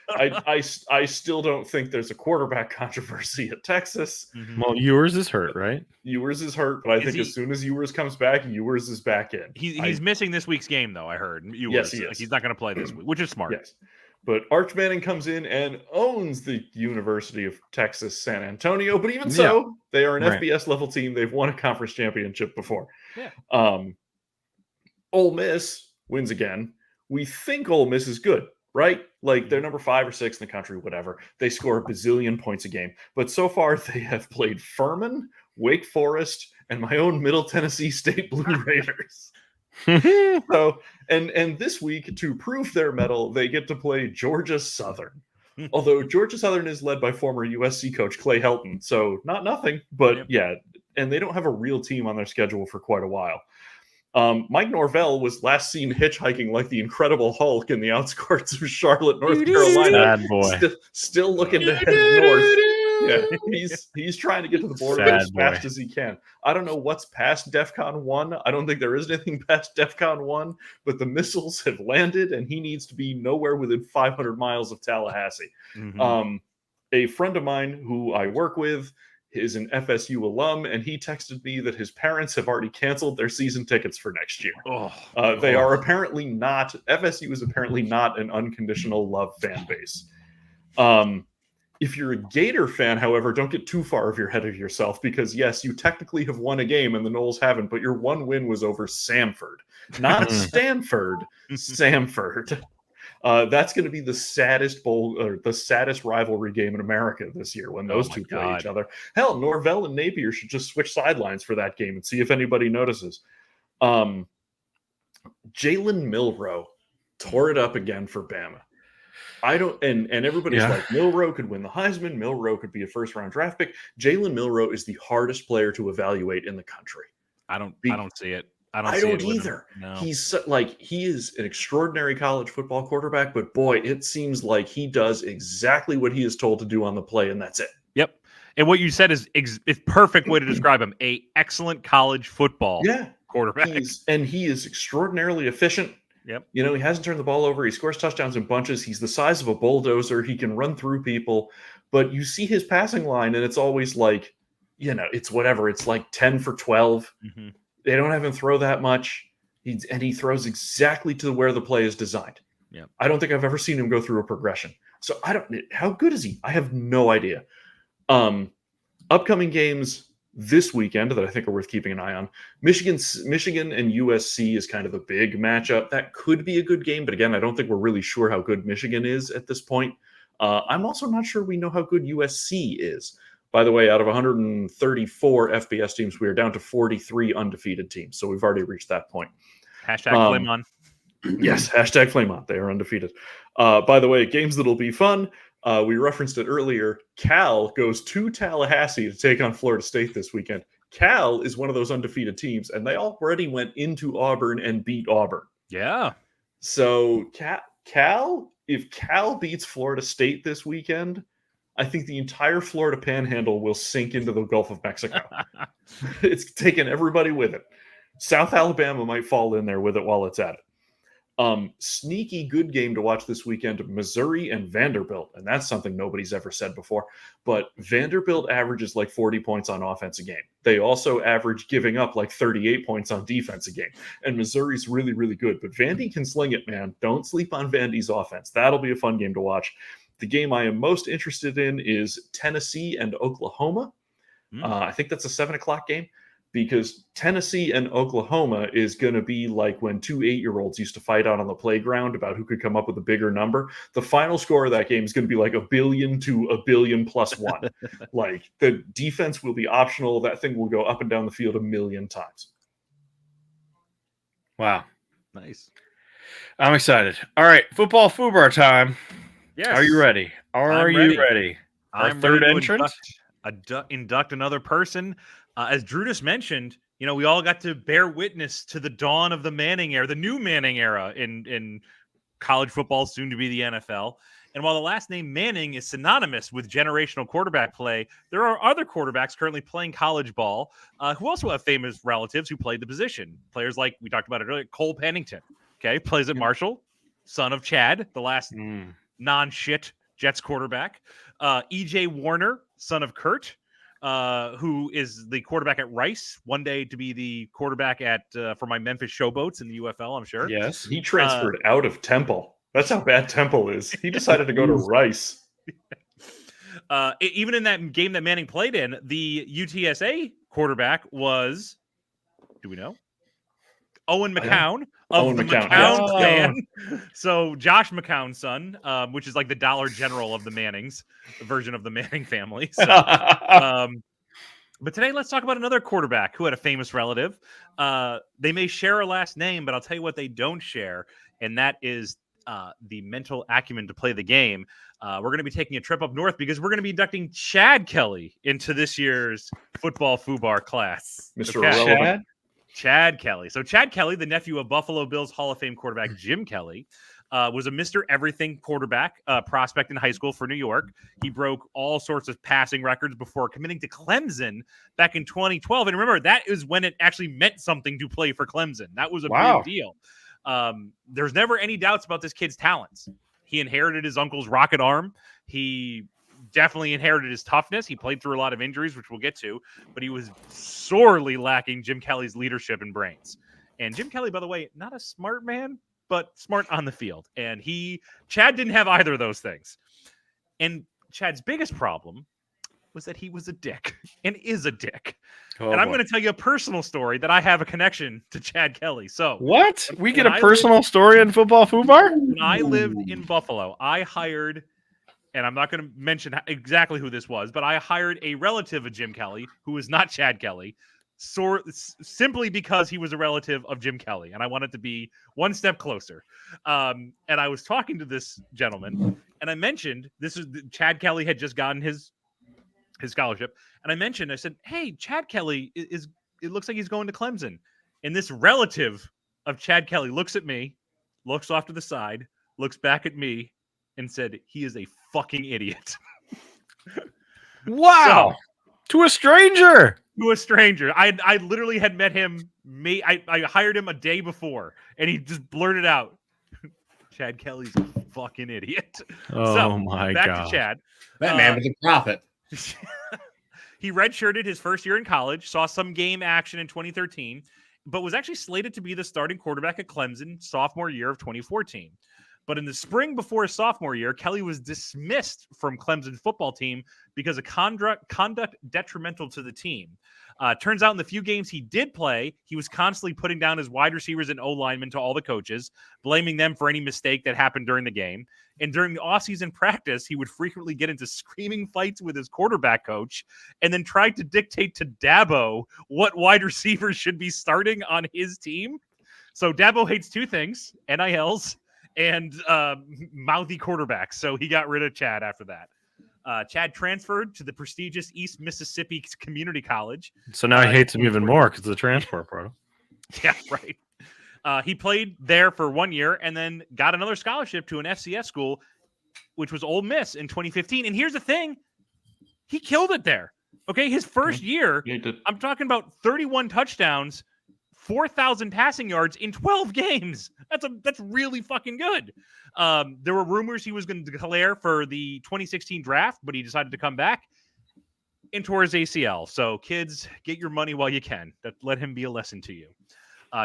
I still don't think there's a quarterback controversy at Texas. Mhm. Well, yours is hurt, right? Ewers is hurt, but I Is think he- as soon as Ewers comes back, Ewers is back in. He's missing this week's game, though. I heard. Yes, he is. He's not going to play this week, which is smart. Yes. But Arch Manning comes in and owns the University of Texas San Antonio. But even so, they are an Right. FBS level team. They've won a conference championship before. Yeah. Ole Miss wins again. We think Ole Miss is good, right? Like they're number 5 or 6 in the country, whatever. They score a bazillion points a game. But so far, they have played Furman, Wake Forest, and my own Middle Tennessee State Blue Raiders. So, and this week, to prove their mettle, they get to play Georgia Southern. Although Georgia Southern is led by former USC coach Clay Helton, so not nothing, but Yep. yeah, and they don't have a real team on their schedule for quite a while. Mike Norvell was last seen hitchhiking like the Incredible Hulk in the outskirts of Charlotte, North Carolina, Sad boy. still looking to head north. Yeah, he's trying to get to the border Sad as fast boy. as he can. I don't know what's past DEFCON 1. I don't think there is anything past DEFCON 1, but the missiles have landed and he needs to be nowhere within 500 miles of Tallahassee. Mhm. A friend of mine who I work with is an FSU alum, and he texted me that his parents have already canceled their season tickets for next year. They are apparently not, FSU is apparently not an unconditional love fan base. If you're a Gator fan, however, don't get too far ahead of yourself because, yes, you technically have won a game and the Noles haven't, but your one win was over Samford. Not Stanford, Samford. That's going to be the saddest bowl or the saddest rivalry game in America this year when those two play each other. Hell, Norvell and Napier should just switch sidelines for that game and see if anybody notices. Jalen Milroe tore it up again for Bama. I don't, and everybody's like, Milroe could win the Heisman. Milroe could be a first-round draft pick. Jalen Milroe is the hardest player to evaluate in the country. I don't see it. I see don't it with him. either. No. He's like, he is an extraordinary college football quarterback, but boy, it seems like he does exactly what he is told to do on the play, and that's it. Yep. And what you said is perfect way to describe him. A excellent college football quarterback. He is extraordinarily efficient. Yep. You know, he hasn't turned the ball over. He scores touchdowns in bunches. He's the size of a bulldozer. He can run through people. But you see his passing line, and it's always like, you know, it's whatever. It's like 10 for 12. Mm-hmm. They don't have him throw that much. He throws exactly to where the play is designed. Yeah. I don't think I've ever seen him go through a progression. So how good is he? I have no idea. Upcoming games this weekend that I think are worth keeping an eye on. Michigan and USC is kind of a big matchup. That could be a good game, but again, I don't think we're really sure how good Michigan is at this point. I'm also not sure we know how good USC is. By the way, out of 134 FBS teams, we are down to 43 undefeated teams. So we've already reached that point. Flame on. Yes, Flame on. They are undefeated. By the way, games that'll be fun. We referenced it earlier. Cal goes to Tallahassee to take on Florida State this weekend. Cal is one of those undefeated teams, and they already went into Auburn and beat Auburn. Yeah. So Cal, if Cal beats Florida State this weekend, I think the entire Florida Panhandle will sink into the Gulf of Mexico. It's taken everybody with it. South Alabama might fall in there with it while it's at it. Sneaky good game to watch this weekend, Missouri and Vanderbilt. And that's something nobody's ever said before. But Vanderbilt averages like 40 points on offense a game. They also average giving up like 38 points on defense a game. And Missouri's really, really good. But Vandy can sling it, man. Don't sleep on Vandy's offense. That'll be a fun game to watch. The game I am most interested in is Tennessee and Oklahoma. I think that's a 7:00 game. Because Tennessee and Oklahoma is going to be like when 2 8-year-olds used to fight out on the playground about who could come up with a bigger number. The final score of that game is going to be like 1 billion to 1 billion plus one. Like the defense will be optional. That thing will go up and down the field 1 million times. Wow. Nice. I'm excited. All right, football FUBAR time. Yes. Are you ready? Are I'm you ready? Our I'm third ready to entrant? induct another person. As Drew just mentioned, we all got to bear witness to the dawn of the Manning era, the new Manning era in college football, soon to be the NFL. And while the last name Manning is synonymous with generational quarterback play, there are other quarterbacks currently playing college ball who also have famous relatives who played the position. Players like, we talked about it earlier, Cole Pennington, plays at Marshall, son of Chad, the last non-shit Jets quarterback. E.J. Warner, son of Kurt, who is the quarterback at Rice, one day to be the quarterback at for my Memphis Showboats in the UFL, I'm sure. Yes. He transferred out of Temple. That's how bad Temple is. He decided to go to Rice. Even in that game that Manning played in, the UTSA quarterback was, do we know? Owen McCown of Owen the McCown, McCown yes. clan. So Josh McCown's son, which is like the Dollar General of the Mannings, the version of the Manning family. So, but today, let's talk about another quarterback who had a famous relative. They may share a last name, but I'll tell you what they don't share, and that is the mental acumen to play the game. We're going to be taking a trip up north because we're going to be inducting Chad Kelly into this year's football FUBAR class. Mr. Okay. Irrelevant. Chad Kelly. So Chad Kelly, the nephew of Buffalo Bills Hall of Fame quarterback Jim Kelly, was a Mr. Everything quarterback prospect in high school for New York. He broke all sorts of passing records before committing to Clemson back in 2012. And remember, that is when it actually meant something to play for Clemson. That was a big deal. There's never any doubts about this kid's talents. He inherited his uncle's rocket arm. He definitely inherited his toughness. He played through a lot of injuries, which we'll get to, but he was sorely lacking Jim Kelly's leadership and brains. And Jim Kelly, by the way, not a smart man, but smart on the field. And Chad didn't have either of those things. And Chad's biggest problem was that he was a dick and is a dick. And I'm going to tell you a personal story that I have a connection to Chad Kelly. So what? We get a personal story in football FUBAR? When I lived in Buffalo, I hired, and I'm not going to mention exactly who this was, but I hired a relative of Jim Kelly who was not Chad Kelly, simply because he was a relative of Jim Kelly, and I wanted to be one step closer. And I was talking to this gentleman, and I mentioned Chad Kelly had just gotten his scholarship, and I said, "Hey, Chad Kelly it looks like he's going to Clemson." And this relative of Chad Kelly looks at me, looks off to the side, looks back at me, and said, "He is a fucking idiot." Wow. To a stranger. To a stranger. I literally had met him. I hired him a day before, and he just blurted out, "Chad Kelly's a fucking idiot." Oh my God. Back to Chad. That man was a prophet. He redshirted his first year in college, saw some game action in 2013, but was actually slated to be the starting quarterback at Clemson sophomore year of 2014. But in the spring before his sophomore year, Kelly was dismissed from Clemson's football team because of conduct detrimental to the team. Turns out in the few games he did play, he was constantly putting down his wide receivers and O-linemen to all the coaches, blaming them for any mistake that happened during the game. And during the offseason practice, he would frequently get into screaming fights with his quarterback coach and then tried to dictate to Dabo what wide receivers should be starting on his team. So Dabo hates two things, NILs and mouthy quarterbacks. So he got rid of Chad after that. Chad transferred to the prestigious East Mississippi Community College. So now he hates him even more because of the transfer portal. Yeah, right. He played there for 1 year and then got another scholarship to an FCS school, which was Ole Miss in 2015. And here's the thing. He killed it there. Okay, his first year, I'm talking about 31 touchdowns, 4,000 passing yards in 12 games. That's really fucking good. There were rumors he was going to declare for the 2016 draft, but he decided to come back and tore his ACL. So kids, get your money while you can. Let him be a lesson to you.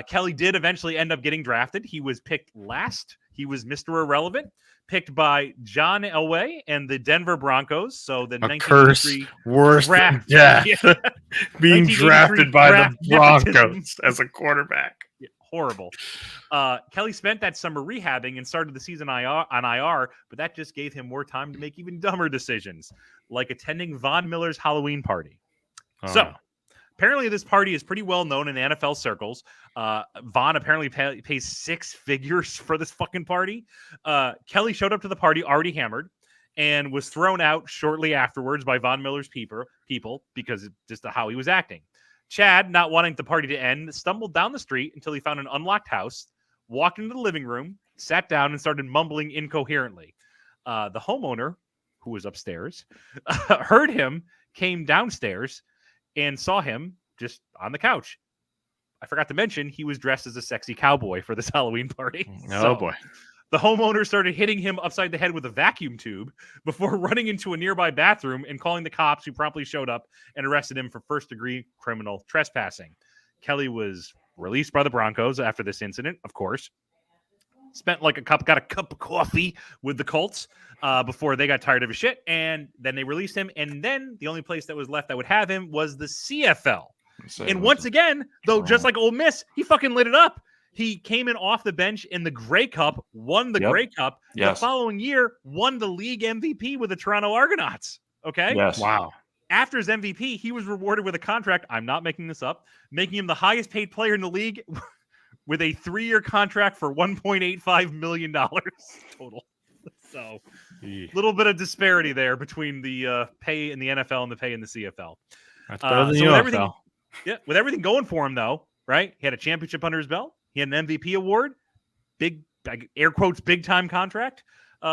Kelly did eventually end up getting drafted. He was picked last. He was Mr. Irrelevant, picked by John Elway and the Denver Broncos. So the 1983 worse draft, than death. Yeah. Being 1983 drafted by draft the Broncos nepotism. as a quarterback. Yeah, horrible. Kelly spent that summer rehabbing and started the season on IR, but that just gave him more time to make even dumber decisions, like attending Von Miller's Halloween party. Oh. So apparently this party is pretty well known in NFL circles. Vaughn apparently pays 6 figures for this fucking party. Kelly showed up to the party already hammered and was thrown out shortly afterwards by Von Miller's people because of just how he was acting. Chad, not wanting the party to end, stumbled down the street until he found an unlocked house, walked into the living room, sat down, and started mumbling incoherently. The homeowner, who was upstairs, heard him, came downstairs, and saw him just on the couch. I forgot to mention he was dressed as a sexy cowboy for this Halloween party. Oh, boy. The homeowner started hitting him upside the head with a vacuum tube before running into a nearby bathroom and calling the cops, who promptly showed up and arrested him for first-degree criminal trespassing. Kelly was released by the Broncos after this incident, of course. Got a cup of coffee with the Colts before they got tired of his shit, and then they released him. And then the only place that was left that would have him was the CFL. And once again, though, just like Ole Miss, he fucking lit it up. He came in off the bench in the Grey Cup, won the Grey Cup. Yes. The following year, won the league MVP with the Toronto Argonauts. Okay? Yes. Wow. After his MVP, he was rewarded with a contract. I'm not making this up, making him the highest paid player in the league with a 3-year contract for $1.85 million total. So a little bit of disparity there between the pay in the NFL and the pay in the CFL. That's better than so the with UFL. with everything going for him, though, right? He had a championship under his belt. He had an MVP award, big, air quotes, big time contract.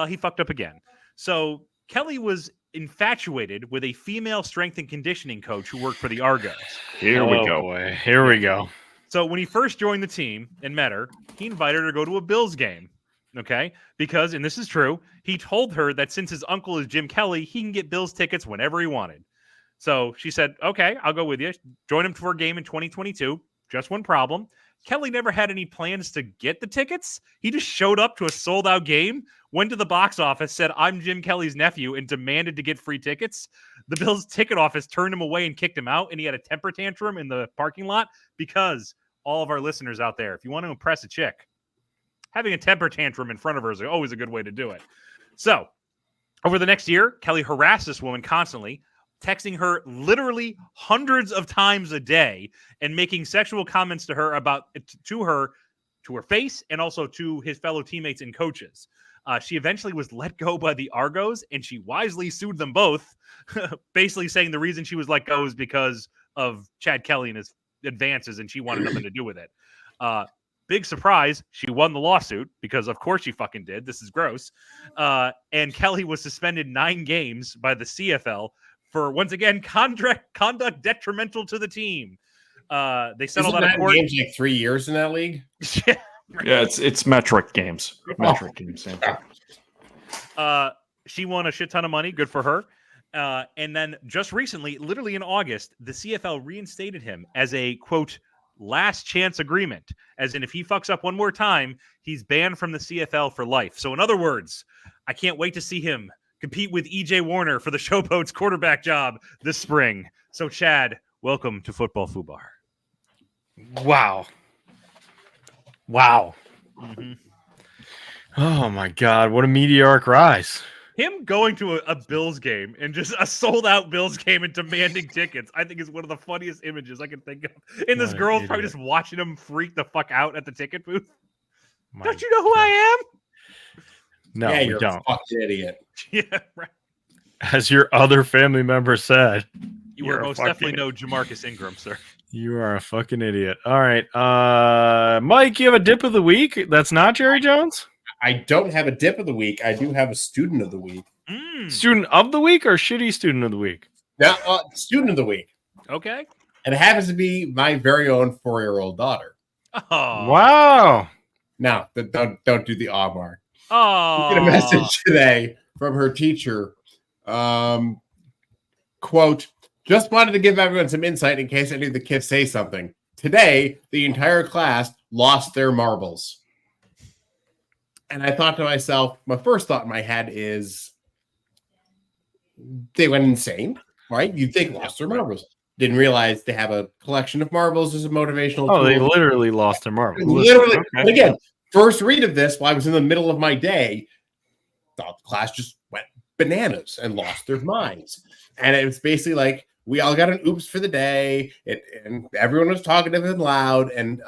He fucked up again. So Kelly was infatuated with a female strength and conditioning coach who worked for the Argos. Here we go. Boy. Here we go. So when he first joined the team and met her, he invited her to go to a Bills game. Okay? Because, and this is true, he told her that since his uncle is Jim Kelly, he can get Bills tickets whenever he wanted. So she said, okay, I'll go with you. Join him for a game in 2022. Just one problem. Kelly never had any plans to get the tickets. He just showed up to a sold-out game, went to the box office, said, I'm Jim Kelly's nephew, and demanded to get free tickets. The Bills ticket office turned him away and kicked him out, and he had a temper tantrum in the parking lot because all of our listeners out there, if you want to impress a chick, having a temper tantrum in front of her is always a good way to do it. So, over the next year, Kelly harassed this woman constantly, texting her literally hundreds of times a day and making sexual comments to her to her face and also to his fellow teammates and coaches. She eventually was let go by the Argos, and she wisely sued them both, basically saying the reason she was let go is because of Chad Kelly and his advances, and she wanted nothing to do with it. Big surprise, she won the lawsuit because, of course, she fucking did. This is gross. And Kelly was suspended 9 games by the CFL for, once again, conduct detrimental to the team. They settled out of court. Games like 3 years in that league. Yeah, right. Yeah, it's metric games. Metric games. She won a shit ton of money. Good for her. And then just recently, literally in August, the CFL reinstated him as a, quote, last chance agreement. As in, if he fucks up one more time, he's banned from the CFL for life. So in other words, I can't wait to see him compete with EJ Warner for the Showboats quarterback job this spring. So Chad, welcome to Football Fubar. Wow. Wow. Mm-hmm. Oh, my God. What a meteoric rise. Him going to a Bills game and just a sold-out Bills game and demanding tickets, I think is one of the funniest images I can think of. And this What an girl's probably idiot. just watching him freak the fuck out at the ticket booth. My Don't you know who I No, yeah, we you're don't. a fucking idiot. am? Yeah, right. As your other family member said, You You're are a most fucking definitely no Jamarcus Ingram, sir. you are a fucking idiot. All right. Mike, you have a dip of the week? That's not Jerry Jones? I don't have a dip of the week. I do have a student of the week. Student of the week or shitty student of the week? Now, student of the week. Okay. And it happens to be my very own 4-year-old daughter. Oh. Wow. Now, don't do the aw mark. Oh. Get a message today from her teacher. Quote, just wanted to give everyone some insight in case any of the kids say something. Today, the entire class lost their marbles. And I thought to myself, my first thought in my head is they went insane, right? You'd think lost their marbles. Didn't realize they have a collection of marbles as a motivational Oh, tool. they literally lost their marbles. Literally. Okay. And again, first read of this while I was in the middle of my day, thought the class just went bananas and lost their minds. And it was basically like, we all got an oops for the day, and everyone was talkative and loud. And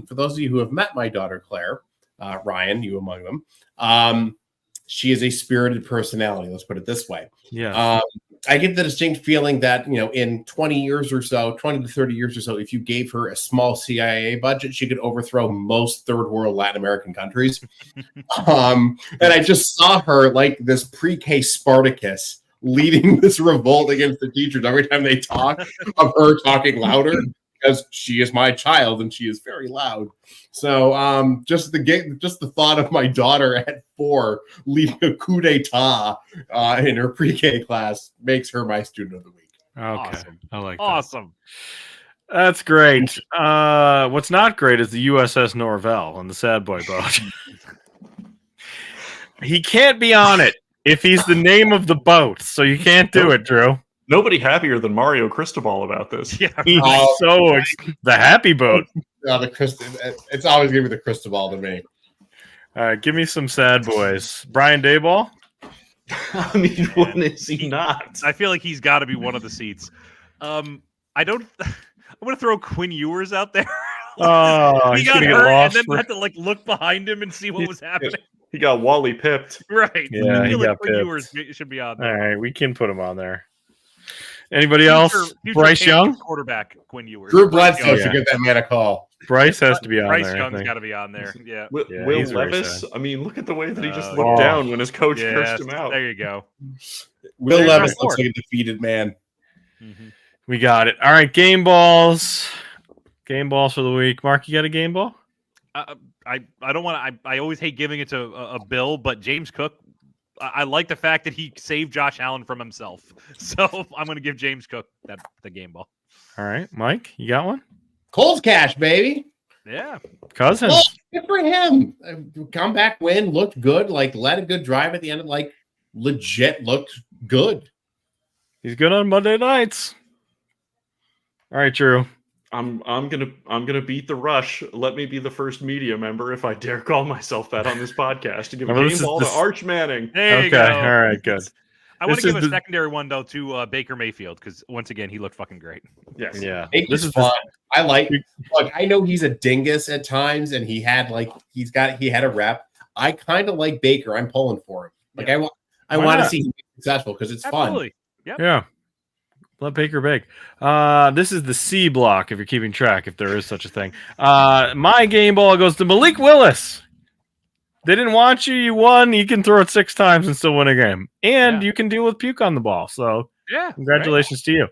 for those of you who have met my daughter Claire, Ryan, you among them, she is a spirited personality. Let's put it this way. Yeah. I get the distinct feeling that, in 20 years or so, 20 to 30 years or so, if you gave her a small CIA budget, she could overthrow most third world Latin American countries. And I just saw her like this pre-K Spartacus leading this revolt against the teachers every time they talk, of her talking louder, because she is my child and she is very loud. So just the thought of my daughter at 4 leading a coup d'etat in her pre-K class makes her my student of the week. Okay. Awesome. I like that. Awesome. That's great. What's not great is the USS Norvell on the Sad Boy boat. He can't be on it if he's the name of the boat, so you can't do it, Drew. Nobody happier than Mario Cristobal about this. Yeah. He's the happy boat. It's always going to be the Cristobal to me. All right, give me some sad boys. Brian Dayball? I mean, when is he not? I feel like he's got to be one of the seats. I'm going to throw Quinn Ewers out there. Oh, he he's got going to get hurt and lost. then had to look behind him and see what was happening. He got Wally pipped. Right. Yeah, I he feel like got Quinn pipped. Ewers should be on All there. right, we can put him on there. Anybody else? Future Bryce Kansas Young? quarterback Quinn Ewers. Drew Bledsoe Yeah. should give that man a call. Bryce has to be on Bryce there. I Young's think. got to be on there. Yeah. Yeah, Will he's very Levis? sad. I mean, look at the way that he just Oh, looked yeah. down when his coach Yes, cursed him out. there you go. Will There's Levis our looks board. like a defeated man. Mhm. We got it. All right, game balls. Game balls for the week. Mark, you got a game ball? I don't want to. I always hate giving it to a Bill, but James Cook. I like the fact that he saved Josh Allen from himself. So I'm going to give James Cook the game ball. All right, Mike, you got one? Coles Cash, baby. Yeah. Cousins. Oh, good for him. Comeback win, looked good. Like led a good drive at the end. Like legit looked good. He's good on Monday nights. All right, Drew. I'm gonna beat the rush. Let me be the first media member, if I dare call myself that on this podcast, to give a Well, this game is ball this- to Arch Manning. There you Okay, go. all right, good. I want This to give is a the- secondary one though to Baker Mayfield because once again he looked fucking great. Yes. Yeah, This this is is fun. I like. Look, I know he's a dingus at times, and he had a rep. I kind of like Baker. I'm pulling for him. Like I Why want to not? see him be successful because it's fun. Absolutely. Yeah. Let Baker bake. This is the C block, if you're keeping track, if there is such a thing. My game ball goes to Malik Willis. They didn't want you. You won. You can throw it 6 times and still win a game. And Yeah. you can deal with puke on the ball. So Yeah. congratulations to you.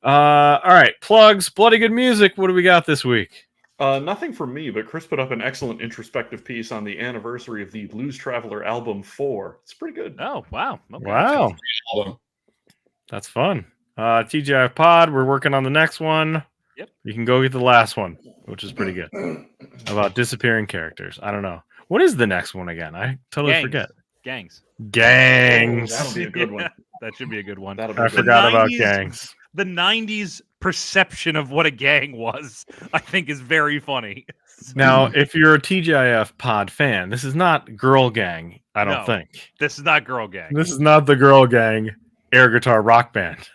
All right. Plugs. Bloody good music. What do we got this week? Nothing from me, but Chris put up an excellent introspective piece on the anniversary of the Blues Traveler album 4. It's pretty good. Oh wow. Okay. Wow. That's fun. TGI Pod. We're working on the next one. Yep. You can go get the last one, which is pretty good. About disappearing characters. I don't know. What is the next one again? I totally Gangs. forget. Gangs. Gangs. That'll be a good one. That should be a good one. That'll be I a good forgot about 90s gangs. The 90s perception of what a gang was, I think, is very funny. Now, if you're a TGIF Pod fan, this is not Girl Gang, I don't No. think. This is not Girl Gang, This is not the Girl Gang air guitar rock band.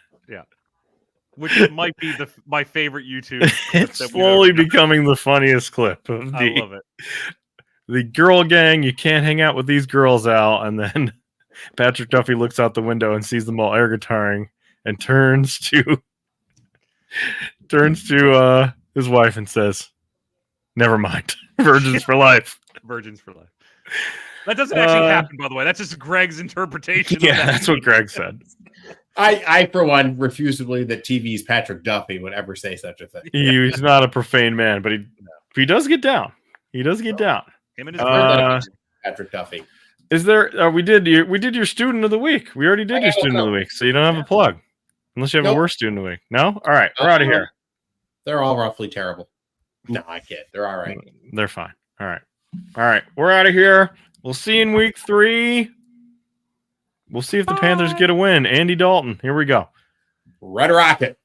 which might be my favorite YouTube. It's that we've slowly ever done. becoming the funniest clip of I the, love it. the Girl Gang. You can't hang out with these girls, Al. And then Patrick Duffy looks out the window and sees them all air guitaring and turns to his wife and says, "Never mind, virgins for life." Virgins for life. That doesn't actually Uh, happen, by the way. That's just Greg's interpretation. Yeah, of that. that's what Greg said. I for one refuse to believe that TV's Patrick Duffy would ever say such a thing. He's not a profane man, but he does get down. He does get down. Him and his Patrick Duffy. Is there? We did your student of the week. We already did your student of the week, so you don't have a plug unless you have a Nope. worst student of the week. No, all right, we're out of here. They're all roughly terrible. No, I kid. They're all right. They're fine. All right, we're out of here. We'll see you in week 3. We'll see if the Panthers get a win. Andy Dalton. Here we go. Red Rocket.